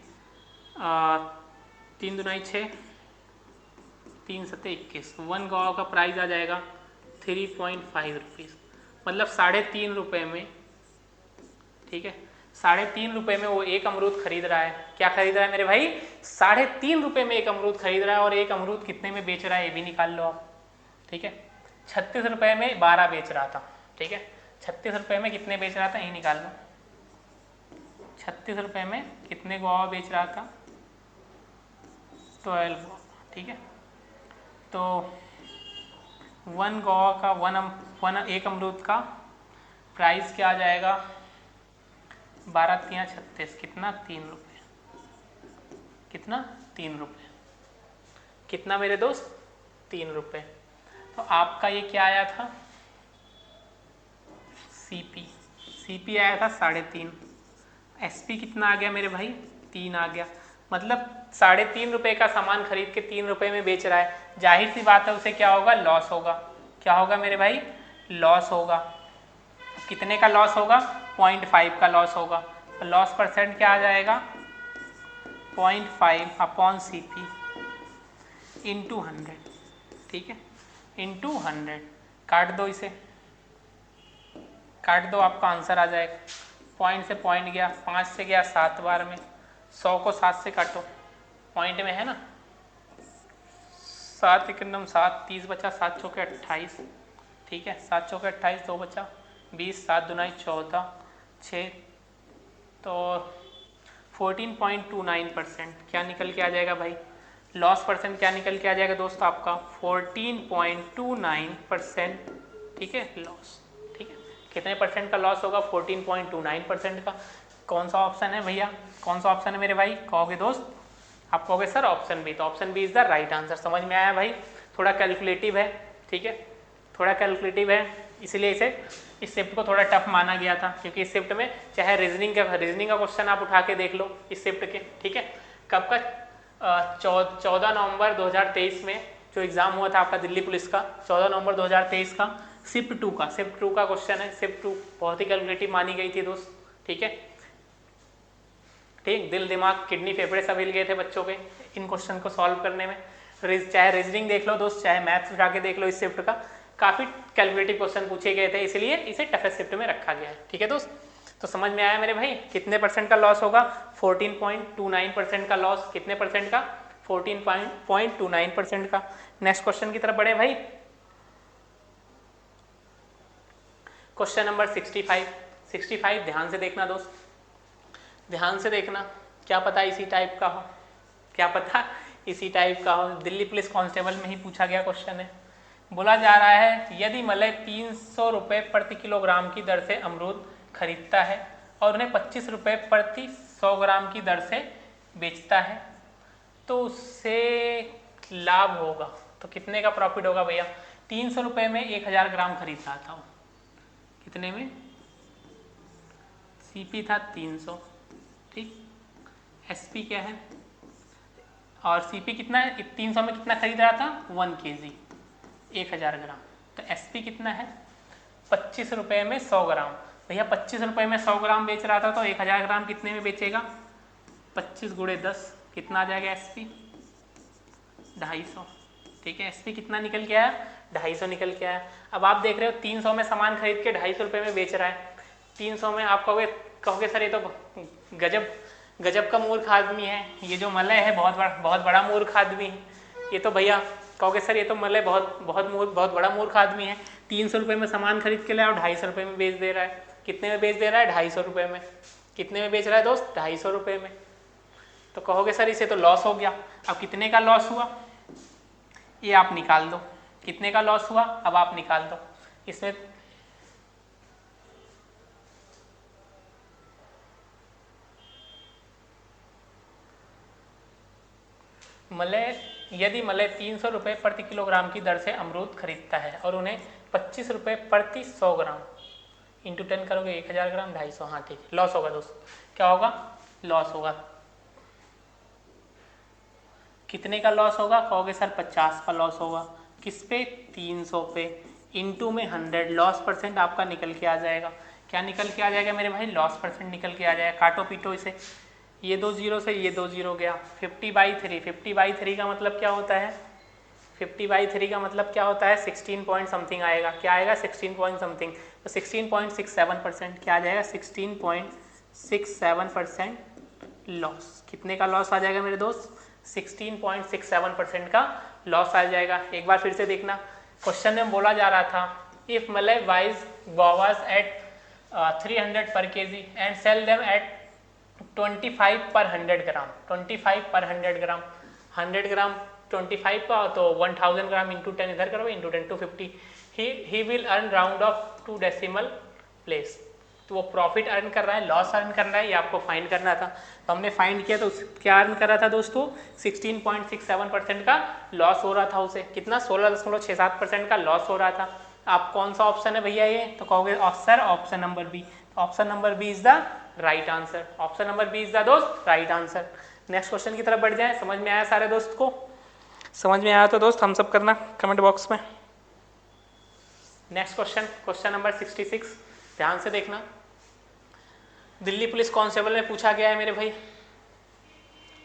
3 दूनाई 6, 3 सत्ते 21। 1 गोवा का प्राइस आ जाएगा 3.5 रुपीज़, मतलब 3.5 रुपये में, ठीक है, 3.5 रुपये में वो एक अमरूद खरीद रहा है। क्या खरीद रहा है मेरे भाई? 3.5 रुपये में एक अमरूद खरीद रहा है, और एक अमरूद कितने में बेच रहा है ये भी निकाल लो आप, ठीक है। 36 रुपये में 12 बेच रहा था, ठीक है, 36 रुपये में कितने बेच रहा था ये निकाल लो। 36 रुपये में कितने गोवा बेच रहा था? 12, ठीक है। तो 1 गोवा का एक अमरूद का प्राइस क्या आ जाएगा? 12 3 36, कितना? 3 रुपये। कितना? 3 रुपये। कितना मेरे दोस्त? 3 रुपये। तो आपका ये क्या आया था? सीपी आया था 3.5। एसपी कितना आ गया मेरे भाई? 3 आ गया। मतलब 3.5 रुपये का सामान खरीद के 3 रुपये में बेच रहा है, जाहिर सी बात है उसे क्या होगा? लॉस होगा। क्या होगा मेरे भाई? लॉस होगा। कितने का लॉस होगा? 0.5 का लॉस होगा। तो लॉस परसेंट क्या आ जाएगा? 0.5 अपॉन सीपी इंटू 100, ठीक है, इंटू 100। काट दो इसे, काट दो, आपका आंसर आ जाएगा। पॉइंट से पॉइंट गया, 5 से गया 7 बार में, 100 को 7 से काटो, पॉइंट में है ना, 7 एकम 7, 30 बचा, 7 चौके 28, ठीक है, 7 चौके 28, 2 बचा 20, 7 दुनाई 14, 6, तो 14.29% क्या निकल के आ जाएगा भाई? लॉस परसेंट क्या निकल के आ जाएगा दोस्तों आपका? 14.29%, ठीक है, लॉस, ठीक है। कितने परसेंट का लॉस होगा? 14.29% का। कौन सा ऑप्शन है भैया? कौन सा ऑप्शन है मेरे भाई? कहोगे दोस्त, आप कहोगे सर ऑप्शन बी, तो option B is the right answer. समझ में आया भाई? थोड़ा कैलकुलेटिव है, ठीक है, थोड़ा कैलकुलेटिव है, इसलिए इस शिफ्ट को थोड़ा टफ माना गया था, क्योंकि इस शिफ्ट में चाहे रीजनिंग का क्वेश्चन आप उठा के देख लो इस शिफ्ट के, ठीक है। कब का? 14 नवंबर 2023 में जो एग्जाम हुआ था आपका दिल्ली पुलिस का, 14 नवंबर 2023 का, शिफ्ट 2 का क्वेश्चन है। शिफ्ट 2 बहुत ही कैलकुलेटिव मानी गई थी दोस्त, ठीक है, ठीक। दिल दिमाग किडनी फेफड़े सब हिल गए थे बच्चों के इन क्वेश्चन को सॉल्व करने में। चाहे रीजनिंग देख लो दोस्त, चाहे मैथ्स उठा के देख लो, इस शिफ्ट का काफ़ी कैलकुलेटिव क्वेश्चन पूछे गए थे, इसलिए इसे टफेस्ट शिफ्ट में रखा गया है, ठीक है दोस्त। तो समझ में आया मेरे भाई? कितने परसेंट का लॉस होगा? 14.29% का लॉस। कितने परसेंट का? 14.29% का। नेक्स्ट क्वेश्चन की तरफ बढ़े भाई। क्वेश्चन नंबर 65 ध्यान से देखना दोस्त, ध्यान से देखना, क्या पता इसी टाइप का हो, क्या पता इसी टाइप का हो। दिल्ली पुलिस कांस्टेबल में ही पूछा गया क्वेश्चन है। बोला जा रहा है यदि मलय 300 रुपये प्रति किलोग्राम की दर से अमरूद खरीदता है और उन्हें 25 रुपये प्रति 100 ग्राम की दर से बेचता है तो उससे लाभ होगा। तो कितने का प्रॉफिट होगा भैया? 300 रुपये में 1000 ग्राम खरीद रहा था वो, कितने में? सीपी था 300, ठीक। एसपी क्या है, और सीपी कितना है, 300 में कितना खरीद रहा था, 1 kg, 1000 ग्राम। तो एसपी कितना है, 25 रुपये में 100 ग्राम। भैया 25 रुपये में 100 ग्राम बेच रहा था, तो 1000 ग्राम कितने में बेचेगा, 25 गुणे 10 कितना आ जाएगा एसपी, 250, ठीक है। एसपी कितना निकल के आया, 250 निकल के आया। अब आप देख रहे हो 300 में सामान खरीद के 250 रुपये में बेच रहा है। 300 में आप कहोगे सर ये तो गजब का मूर्ख आदमी है, ये जो मलय है बहुत बड़ा मूर्ख आदमी है। ये तो भैया कहोगे सर ये तो मलय बहुत बड़ा मूर्ख आदमी है, 300 रुपये में सामान खरीद के लाया और 250 रुपये में बेच दे रहा है। कितने में बेच दे रहा है, 250 रुपये में। कितने में बेच रहा है दोस्त, 250 रुपये में। तो कहोगे सर इसे तो लॉस हो गया। अब कितने का लॉस हुआ, ये आप निकाल दो, कितने का लॉस हुआ अब आप निकाल दो। इसमें यदि मलय 300 रुपये प्रति किलोग्राम की दर से अमरूद खरीदता है और उन्हें 25 रुपये प्रति 100 ग्राम इंटू 10 करोगे 1000 ग्राम 250, हाँ ठीक है, लॉस होगा दोस्त। क्या होगा, लॉस होगा। कितने का लॉस होगा, कहोगे सर 50 का लॉस होगा। किस पे, 300 पे, इंटू में 100, लॉस परसेंट आपका निकल के आ जाएगा। क्या निकल के आ जाएगा मेरे भाई, लॉस परसेंट निकल के आ जाएगा। काटो पीटो इसे, ये 2 जीरो से ये 2 जीरो गया, 50/3। 50/3 का मतलब क्या होता है, 50/3 का मतलब क्या होता है, 16 पॉइंट समथिंग आएगा। क्या आएगा, 16 पॉइंट समथिंग। तो 16.67% क्या आ जाएगा, 16.67% लॉस। कितने का लॉस आ जाएगा मेरे दोस्त, 16.67% का लॉस आ जाएगा। एक बार फिर से देखना, क्वेश्चन में बोला जा रहा था if Malay buys guavas at 300 per kg and sell them at 25 per 100 ग्राम, 25 पर 100 ग्राम, 100 ग्राम 25 का, तो 1000 ग्राम इंटू 10 इधर करो, into 10 250, he will earn round of 2 decimal place. तो वो प्रॉफिट अर्न कर रहा है, लॉस अर्न कर रहा है, ये आपको फाइंड करना था। तो हमने फाइंड किया, तो क्या अर्न कर रहा था दोस्तों, 16.67% का लॉस हो रहा था उसे। कितना, 16.67% का लॉस हो रहा था। आप कौन सा ऑप्शन है भैया ये, तो कहोगे sir option number B. Option number B is the right answer. Option number B is the दोस्त राइट आंसर। नेक्स्ट क्वेश्चन की तरफ बढ़ जाए। समझ में आया सारे दोस्त को, समझ में आया तो दोस्त हम सब करना कमेंट बॉक्स में। नेक्स्ट क्वेश्चन, क्वेश्चन नंबर 66, ध्यान से देखना। दिल्ली पुलिस कांस्टेबल में पूछा गया है मेरे भाई,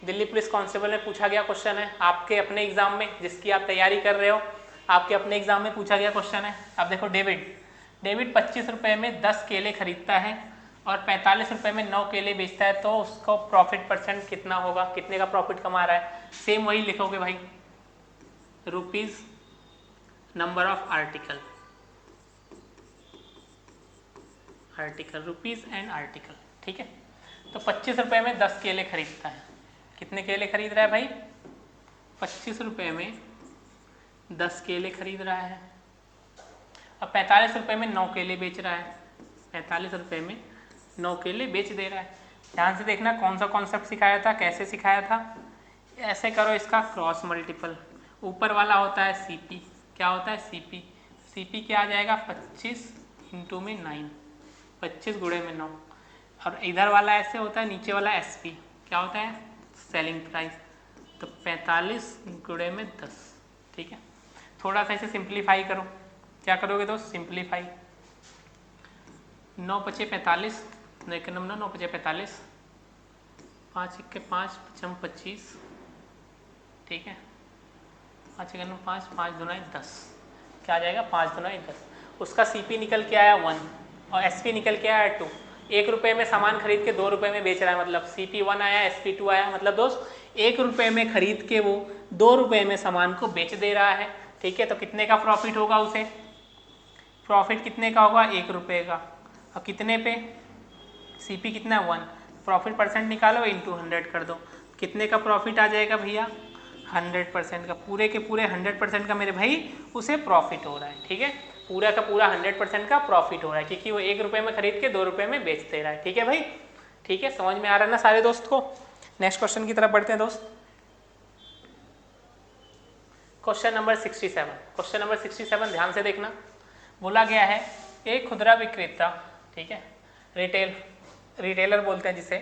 दिल्ली पुलिस कांस्टेबल में पूछा गया क्वेश्चन है आपके अपने एग्जाम में, जिसकी आप तैयारी कर रहे हो, आपके अपने एग्जाम में पूछा गया क्वेश्चन है। अब देखो, डेविड 25 रुपये में 10 केले खरीदता है और 45 रुपये में 9 केले बेचता है, तो उसको प्रॉफिट परसेंट कितना होगा, कितने का प्रॉफिट कमा रहा है। सेम वही लिखोगे भाई, rupees number of article, rupees and article, ठीक है। तो 25 रुपये में 10 केले खरीदता है, कितने केले खरीद रहा है भाई, 25 रुपये में 10 केले खरीद रहा है और 45 रुपये में 9 केले बेच रहा है, 45 रुपये में 9 केले बेच दे रहा है। ध्यान से देखना कौन सा कॉन्सेप्ट सिखाया था, कैसे सिखाया था। ऐसे करो, इसका क्रॉस मल्टीपल, ऊपर वाला होता है सीपी, क्या होता है सीपी, सीपी क्या आ जाएगा 25 इंटू में 9, 25 गुणे में 9, और इधर वाला ऐसे होता है, नीचे वाला एसपी क्या होता है सेलिंग प्राइस, तो 45 गुणे में 10, ठीक है। थोड़ा सा इसे सिंप्लीफाई करो, क्या करोगे दोस्त, सिंप्लीफाई, 9 पचे 45, 9 1 9 9 पचे 45, 5 1 5 5 25, ठीक है, 5 1 5 5 2 10, क्या आ जाएगा 5 2 10। उसका सीपी निकल के आया 1 और एसपी निकल के आया 2। 1 रुपये में सामान खरीद के 2 रुपये में बेच रहा है, मतलब सीपी 1 आया एसपी 2 आया, मतलब दोस्त 1 रुपये में खरीद के वो 2 रुपये में सामान को बेच दे रहा है, ठीक है। तो कितने का प्रॉफिट होगा उसे, प्रॉफिट कितने का होगा 1 रुपये का, और कितने पे, सीपी कितना 1, प्रॉफिट परसेंट निकालो इंटू 100 कर दो, कितने का प्रॉफिट आ जाएगा भैया 100% का, पूरे के पूरे 100% का मेरे भाई उसे प्रॉफिट हो रहा है, ठीक है। पूरा का पूरा 100% का प्रॉफिट हो रहा है, क्योंकि वो 1 रुपये में खरीद के 2 रुपये में बेच दे रहा है, ठीक है भाई, ठीक है। समझ में आ रहा है ना सारे दोस्त को। नेक्स्ट क्वेश्चन की तरफ बढ़ते हैं दोस्त। क्वेश्चन नंबर 67, क्वेश्चन नंबर 67 ध्यान से देखना। बोला गया है एक खुदरा विक्रेता, ठीक है, रिटेलर बोलते हैं जिसे,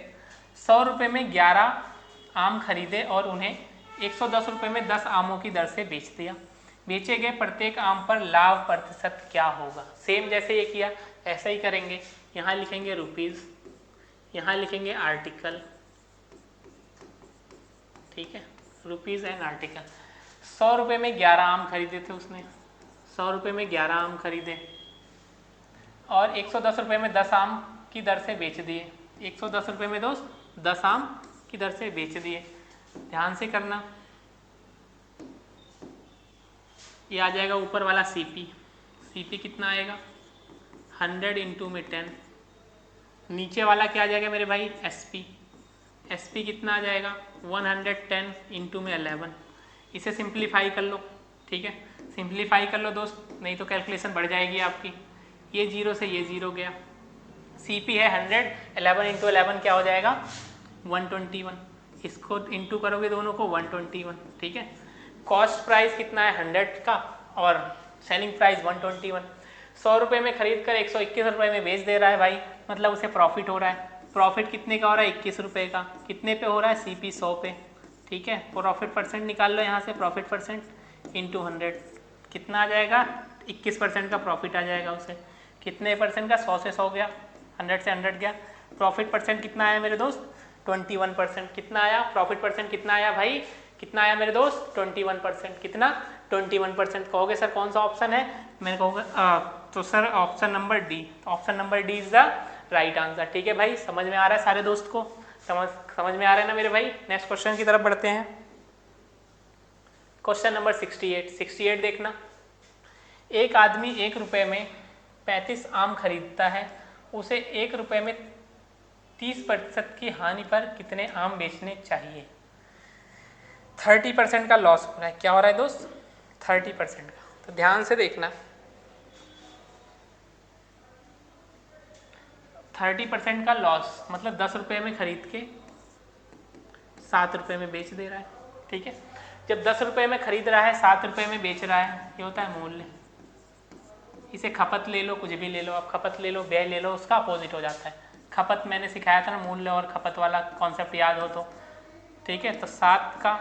100 रुपये में 11 आम खरीदे और उन्हें 110 रुपये में 10 आमों की दर से बेच दिया। बेचे गए प्रत्येक आम पर लाभ प्रतिशत क्या होगा। सेम जैसे ये किया ऐसा ही करेंगे। यहाँ लिखेंगे रुपीज़, यहाँ लिखेंगे आर्टिकल, ठीक है, रुपीज़ एंड आर्टिकल। 100 रुपये में 11 आम खरीदे थे उसने, 100 रुपये में 11 आम खरीदे और 110 रुपये में 10 आम की दर से बेच दिए। 110 रुपये में दोस्त 10 आम की दर से बेच दिए। ध्यान से करना, ये आ जाएगा ऊपर वाला सीपी। सीपी कितना आएगा 100 इंटू में 10। नीचे वाला क्या आ जाएगा मेरे भाई एसपी। एसपी कितना आ जाएगा 110 इंटू में 11। इसे सिंप्लीफाई कर लो, ठीक है, सिंप्लीफाई कर लो दोस्त, नहीं तो कैलकुलेशन बढ़ जाएगी आपकी। ये 0 से ये 0 गया। सीपी है 100, 11 इंटू 11 क्या हो जाएगा 121। इसको इंटू करोगे दोनों को 121, ठीक है। कॉस्ट प्राइस कितना है 100 का और सेलिंग प्राइस 121। 100 रुपये में खरीद कर 121 रुपये में बेच दे रहा है भाई, मतलब उसे प्रॉफिट हो रहा है। प्रॉफिट कितने का हो रहा है 21 रुपये का। कितने पे हो रहा है सीपी 100 पे, ठीक है। प्रॉफिट परसेंट निकाल लो यहाँ से, प्रॉफिट परसेंट इंटू 100 कितना आ जाएगा 21% का प्रॉफिट आ जाएगा उसे। कितने परसेंट का 100 से 100 गया, 100 से 100 गया। प्रॉफिट परसेंट कितना आया मेरे दोस्त 21%। कितना आया प्रॉफिट परसेंट, कितना आया भाई, कितना आया मेरे दोस्त 21%। कितना 21%। कहोगे सर कौन सा ऑप्शन है, मैंने कहूँगा तो sir option number D. Option number D is the right answer, ठीक है भाई। समझ में आ रहा है सारे दोस्त को, समझ में आ रहा है ना मेरे भाई। नेक्स्ट क्वेश्चन की तरफ बढ़ते हैं। क्वेश्चन नंबर 68 देखना। एक आदमी 1 रुपये में 35 आम खरीदता है, उसे 1 रुपये में 30% की हानि पर कितने आम बेचने चाहिए। 30% का लॉस हो रहा है। क्या हो रहा है दोस्त 30% का। तो ध्यान से देखना, 30% का लॉस मतलब 10 रुपये में खरीद के 7 रुपये में बेच दे रहा है, ठीक है। जब 10 रुपये में खरीद रहा है 7 रुपये में बेच रहा है, ये होता है मूल्य। इसे खपत ले लो, कुछ भी ले लो, आप खपत ले लो, व्यय ले लो, उसका अपोजिट हो जाता है। खपत मैंने सिखाया था ना, मूल्य और खपत वाला कॉन्सेप्ट याद हो तो, ठीक है। तो 7 का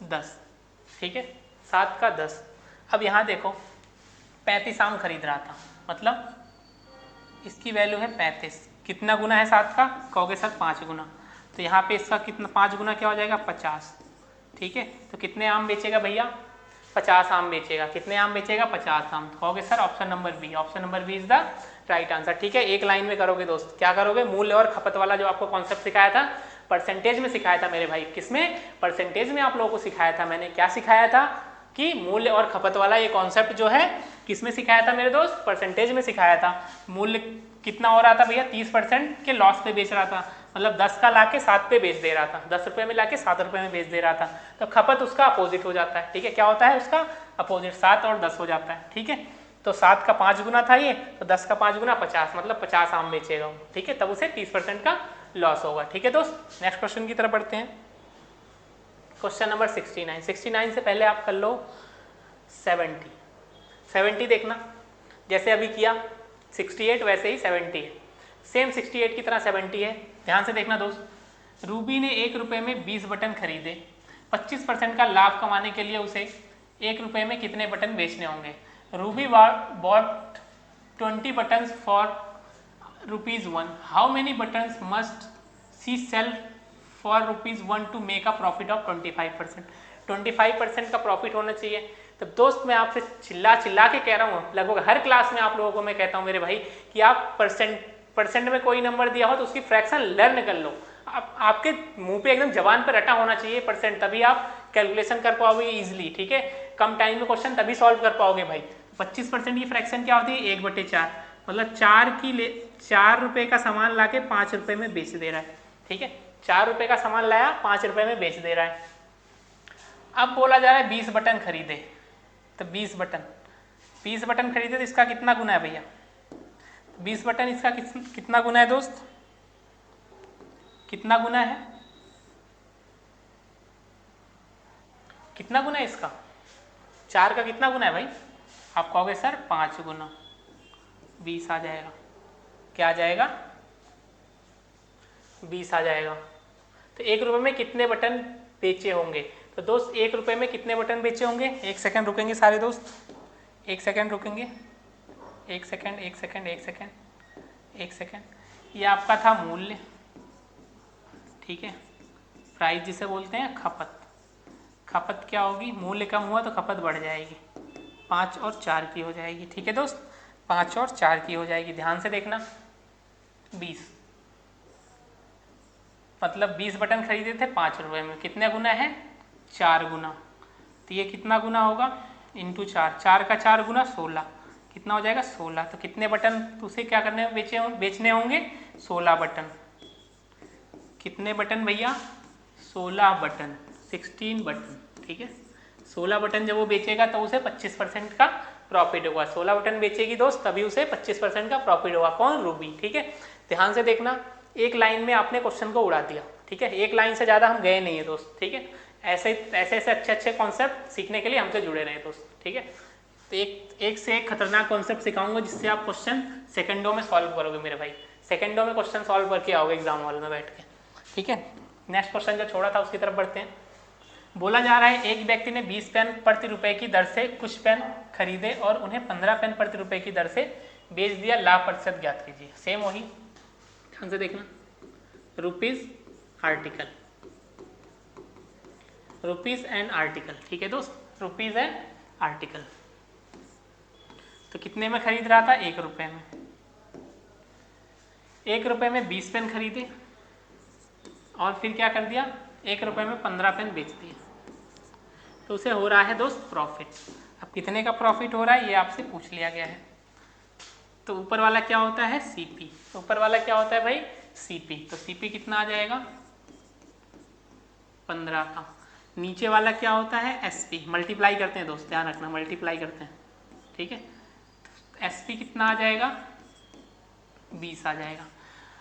10, ठीक है, 7 का 10। अब यहाँ देखो 35 आम खरीद रहा था, मतलब इसकी वैल्यू है 35। कितना गुना है 7 का, कहोगे सर 5 गुना। तो यहाँ पे इसका कितना 5 गुना क्या हो जाएगा 50, ठीक है। तो कितने आम बेचेगा भैया 50 आम बेचेगा। कितने आम बेचेगा 50 आम। कहोगे sir option number B. Option number B is the right answer, ठीक है। एक लाइन में करोगे दोस्त, क्या करोगे, मूल्य और खपत वाला जो आपको कॉन्सेप्ट सिखाया था, परसेंटेज में सिखाया था मेरे भाई। किसमें, परसेंटेज में आप लोगों को सिखाया था मैंने। क्या सिखाया था कि मूल्य और खपत वाला ये कॉन्सेप्ट जो है किसमें सिखाया था मेरे दोस्त, परसेंटेज में सिखाया था। मूल्य कितना हो रहा था भैया 30% के लॉस पे बेच रहा था, मतलब 10 का लाके 7 पे बेच दे रहा था, 10 रुपये में लाके 7 रुपये में बेच दे रहा था। तो खपत उसका अपोजिट हो जाता है, ठीक है। क्या होता है उसका अपोजिट, 7 और 10 हो जाता है, ठीक है। तो 7 का 5 गुना था ये, तो 10 का 5 गुना 50, मतलब 50 आम बेचेगा वो, ठीक है। तब उसे 30% का लॉस होगा, ठीक है दोस्त। नेक्स्ट क्वेश्चन की तरफ बढ़ते हैं। क्वेश्चन नंबर 69 से पहले आप कर लो 70 देखना। जैसे अभी किया 68 वैसे ही 70 है, सेम 68 की तरह 70 है। ध्यान से देखना दोस्त। रूबी ने 1 रुपये में 20 बटन खरीदे, 25% का लाभ कमाने के लिए उसे 1 रुपये में कितने बटन बेचने होंगे। Ruby bought 20 buttons for ₹1. How many buttons must she sell for ₹1 to make a profit of 25%? 25% का प्रॉफिट होना चाहिए। तो दोस्त मैं आपसे चिल्ला के कह रहा हूँ, लगभग हर क्लास में आप लोगों को मैं कहता हूँ मेरे भाई कि आप परसेंट में कोई नंबर दिया हो तो उसकी फ्रैक्शन लर्न कर लो। आपके मुंह पे एकदम जबान पे रटा होना चाहिए परसेंट, तभी आप कैलकुलेशन कर पाओगे इजीली, ठीक है। कम टाइम में क्वेश्चन तभी सॉल्व कर पाओगे भाई। 25% की फ्रैक्शन क्या होती है 1/4, मतलब 4 रुपये का सामान ला के 5 रुपये में बेच दे रहा है, ठीक है। 4 रुपये का सामान लाया 5 रुपये में बेच दे रहा है। अब बोला जा रहा है 20 बटन खरीदे, तो 20 बटन खरीदे तो इसका कितना गुना है भैया, 20 बटन इसका कितना गुना है दोस्त, कितना गुना है, कितना गुना है इसका, 4 का कितना गुना है भाई। आप कहोगे सर 5 गुना, 20 आ जाएगा। क्या आ जाएगा 20 आ जाएगा। तो 1 रुपये में कितने बटन बेचे होंगे? तो दोस्त 1 रुपये में कितने बटन बेचे होंगे? 1 सेकंड रुकेंगे सारे दोस्त, 1 सेकंड रुकेंगे, 1 सेकंड, 1 सेकंड, 1 सेकंड, 1 सेकंड। ये आपका था मूल्य, ठीक है। प्राइस जिसे बोलते हैं खपत। खपत क्या होगी? मूल्य कम हुआ तो खपत बढ़ जाएगी, 5 और 4 की हो जाएगी, ठीक है दोस्त, 5 और 4 की हो जाएगी। ध्यान से देखना, 20 मतलब 20 बटन खरीदे थे 5 रुपये में, कितने गुना है? 4 गुना। तो ये कितना गुना होगा? इंटू 4, 4 का 4 गुना 16, कितना हो जाएगा? 16। तो कितने बटन उसे क्या करने में बेचने होंगे? 16 बटन। कितने बटन भैया? 16 बटन, 16 बटन, ठीक है। 16 बटन जब वो बेचेगा तो उसे 25% का प्रॉफिट होगा। 16 बटन बेचेगी दोस्त तभी उसे 25% का प्रॉफिट होगा। कौन? रूबी, ठीक है। ध्यान से देखना, एक लाइन में आपने क्वेश्चन को उड़ा दिया, ठीक है। एक लाइन से ज़्यादा हम गए नहीं है दोस्त, ठीक है। ऐसे ऐसे अच्छे कॉन्सेप्ट सीखने के लिए हमसे जुड़े रहे दोस्त, ठीक है। तो एक से एक खतरनाक कॉन्सेप्ट सिखाऊंगा जिससे आप क्वेश्चन सेकंडों में सॉल्व करोगे मेरे भाई। सेकंडों में क्वेश्चन सॉल्व करके आओगे एग्जाम हॉल में बैठ के, ठीक है। नेक्स्ट क्वेश्चन जो छोड़ा था उसकी तरफ बढ़ते हैं। बोला जा रहा है एक व्यक्ति ने 20 पेन प्रति रुपए की दर से कुछ पेन खरीदे और उन्हें 15 पेन प्रति रुपए की दर से बेच दिया, लाभ प्रतिशत ज्ञात कीजिए। सेम वही, ध्यान से देखना, rupees article, rupees and article, ठीक है दोस्त, रुपीज एंड आर्टिकल। तो कितने में खरीद रहा था? 1 रुपये में। 1 रुपये में 20 पेन खरीदे और फिर क्या कर दिया? 1 रुपये में 15 पेन बेच दिए, तो उसे हो रहा है दोस्त प्रॉफिट। अब कितने का प्रॉफिट हो रहा है ये आपसे पूछ लिया गया है। तो ऊपर वाला क्या होता है? सीपी। ऊपर वाला क्या होता है भाई? सीपी। तो सीपी कितना आ जाएगा? 15 का। नीचे वाला क्या होता है? एसपी। मल्टीप्लाई करते हैं दोस्त, ध्यान रखना, मल्टीप्लाई करते हैं, ठीक है। एसपी कितना आ जाएगा? 20 आ जाएगा।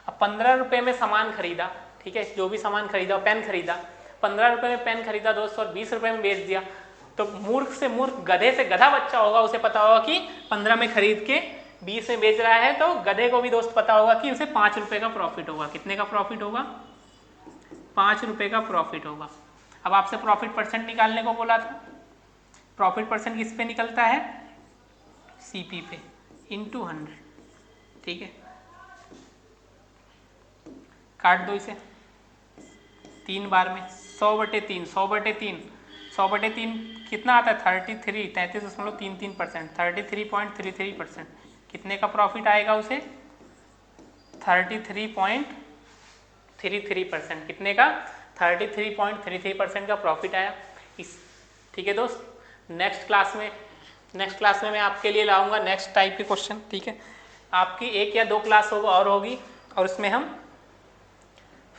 अब 15 रुपये में सामान खरीदा, ठीक है, जो भी सामान खरीदा, पेन खरीदा, 15 रुपये में पेन खरीदा दोस्त और 20 रुपये में बेच दिया। तो मूर्ख से मूर्ख, गधे से गधा बच्चा होगा, उसे पता होगा कि 15 में खरीद के 20 में बेच रहा है। तो गधे को भी दोस्त पता होगा कि उसे 5 रुपये का प्रॉफिट होगा। कितने का प्रॉफिट होगा? 5 रुपये का प्रॉफिट होगा। अब आपसे प्रॉफिट परसेंट निकालने को बोला था। प्रॉफिट परसेंट किस पे निकलता है? सीपी पे, इंटू 100, ठीक है। काट दो इसे 3 बार में, 100/3, 100/3, 100/3 कितना आता है? 33.33%, 33.33%। कितने का प्रॉफिट आएगा उसे? 33.33%। कितने का? 33.33% का प्रॉफिट आया इस, ठीक है दोस्त। नेक्स्ट क्लास में मैं आपके लिए लाऊंगा नेक्स्ट टाइप के क्वेश्चन, ठीक है। आपकी 1 या 2 क्लास और होगी और उसमें हम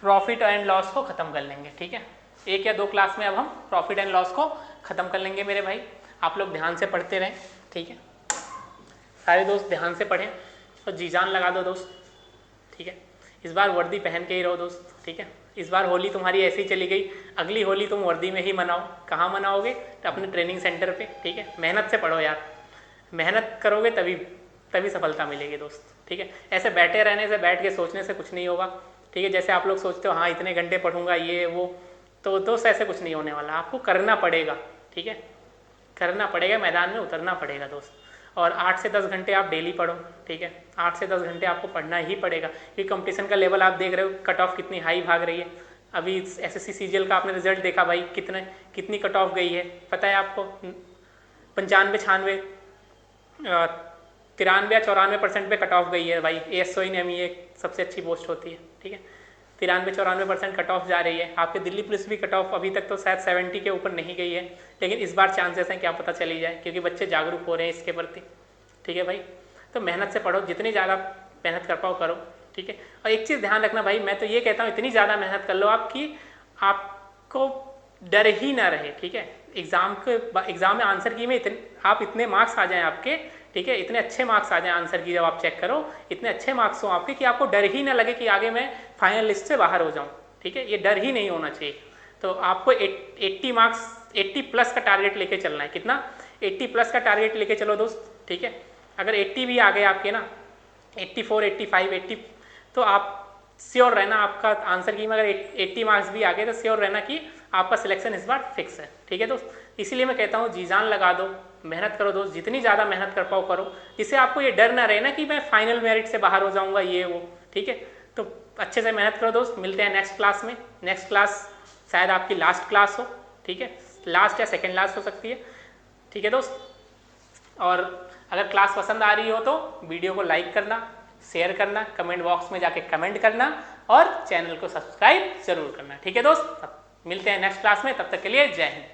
प्रॉफिट एंड लॉस को खत्म कर लेंगे, ठीक है। 1 या 2 क्लास में अब हम प्रॉफिट एंड लॉस को खत्म कर लेंगे मेरे भाई। आप लोग ध्यान से पढ़ते रहें, ठीक है। सारे दोस्त ध्यान से पढ़ें और जी जान लगा दो दोस्त, ठीक है। इस बार वर्दी पहन के ही रहो दोस्त, ठीक है। इस बार होली तुम्हारी ऐसे ही चली गई, अगली होली तुम वर्दी में ही मनाओ। कहाँ मनाओगे? तो अपने ट्रेनिंग सेंटर पे, ठीक है। मेहनत से पढ़ो यार, मेहनत करोगे तभी सफलता मिलेगी दोस्त, ठीक है। ऐसे बैठे रहने से, बैठ के सोचने से कुछ नहीं होगा, ठीक है। जैसे आप लोग सोचते हो हाँ इतने घंटे पढ़ूंगा ये वो, तो दोस्त ऐसे कुछ नहीं होने वाला। आपको करना पड़ेगा, ठीक है, करना पड़ेगा, मैदान में उतरना पड़ेगा दोस्त। और 8 से 10 घंटे आप डेली पढ़ो, ठीक है। 8 से 10 घंटे आपको पढ़ना ही पड़ेगा क्योंकि कंपटीशन का लेवल आप देख रहे हो, कट ऑफ कितनी हाई भाग रही है। अभी एसएससी सीजीएल का आपने रिजल्ट देखा भाई, कितनी कट ऑफ गई है पता है आपको? 95, 96, 93 या 94% पे कट ऑफ गई है भाई। ASO इन ME सबसे अच्छी पोस्ट होती है, ठीक है। 93-94% कट ऑफ जा रही है। आपके दिल्ली पुलिस भी कट ऑफ अभी तक तो शायद 70 के ऊपर नहीं गई है, लेकिन इस बार चांसेस हैं क्या पता चली जाए क्योंकि बच्चे जागरूक हो रहे हैं इसके प्रति, ठीक है भाई। तो मेहनत से पढ़ो, जितनी ज़्यादा मेहनत कर पाओ करो, ठीक है। और एक चीज़ ध्यान रखना भाई, मैं तो ये कहता हूँ इतनी ज़्यादा मेहनत कर लो आपको डर ही ना रहे, ठीक है। एग्जाम में आंसर की में आप इतने मार्क्स आ जाएं आपके, ठीक है, इतने अच्छे मार्क्स आ जाएं आंसर की, जब आप चेक करो इतने अच्छे मार्क्स हो आपके कि आपको डर ही ना लगे कि आगे मैं फाइनल लिस्ट से बाहर हो जाऊं, ठीक है। ये डर ही नहीं होना चाहिए। तो आपको 80 मार्क्स, 80 प्लस का टारगेट लेके चलना है। कितना? 80 प्लस का टारगेट लेके चलो दोस्त, ठीक है। अगर 80 भी आ गए आपके ना, 84, 85, 80, तो आप श्योर रहना आपका आंसर की में अगर 80 मार्क्स भी आ गए तो श्योर रहना कि आपका सिलेक्शन इस बार फिक्स है। ठीक है दोस्त, इसीलिए मैं कहता हूँ जी जान लगा दो, मेहनत करो दोस्त, जितनी ज़्यादा मेहनत कर पाओ करो, जिससे आपको ये डर ना रहे ना कि मैं फाइनल मेरिट से बाहर हो जाऊँगा ये वो। ठीक है, तो अच्छे से मेहनत करो दोस्त। मिलते हैं नेक्स्ट क्लास में। नेक्स्ट क्लास शायद आपकी लास्ट क्लास हो। ठीक है, लास्ट या सेकेंड लास्ट हो सकती है। ठीक है दोस्त, और अगर क्लास पसंद आ रही हो तो वीडियो को लाइक करना, शेयर करना, कमेंट बॉक्स में जाके कमेंट करना और चैनल को सब्सक्राइब जरूर करना। ठीक है दोस्त, मिलते हैं नेक्स्ट क्लास में, तब तक के लिए जय हिंद।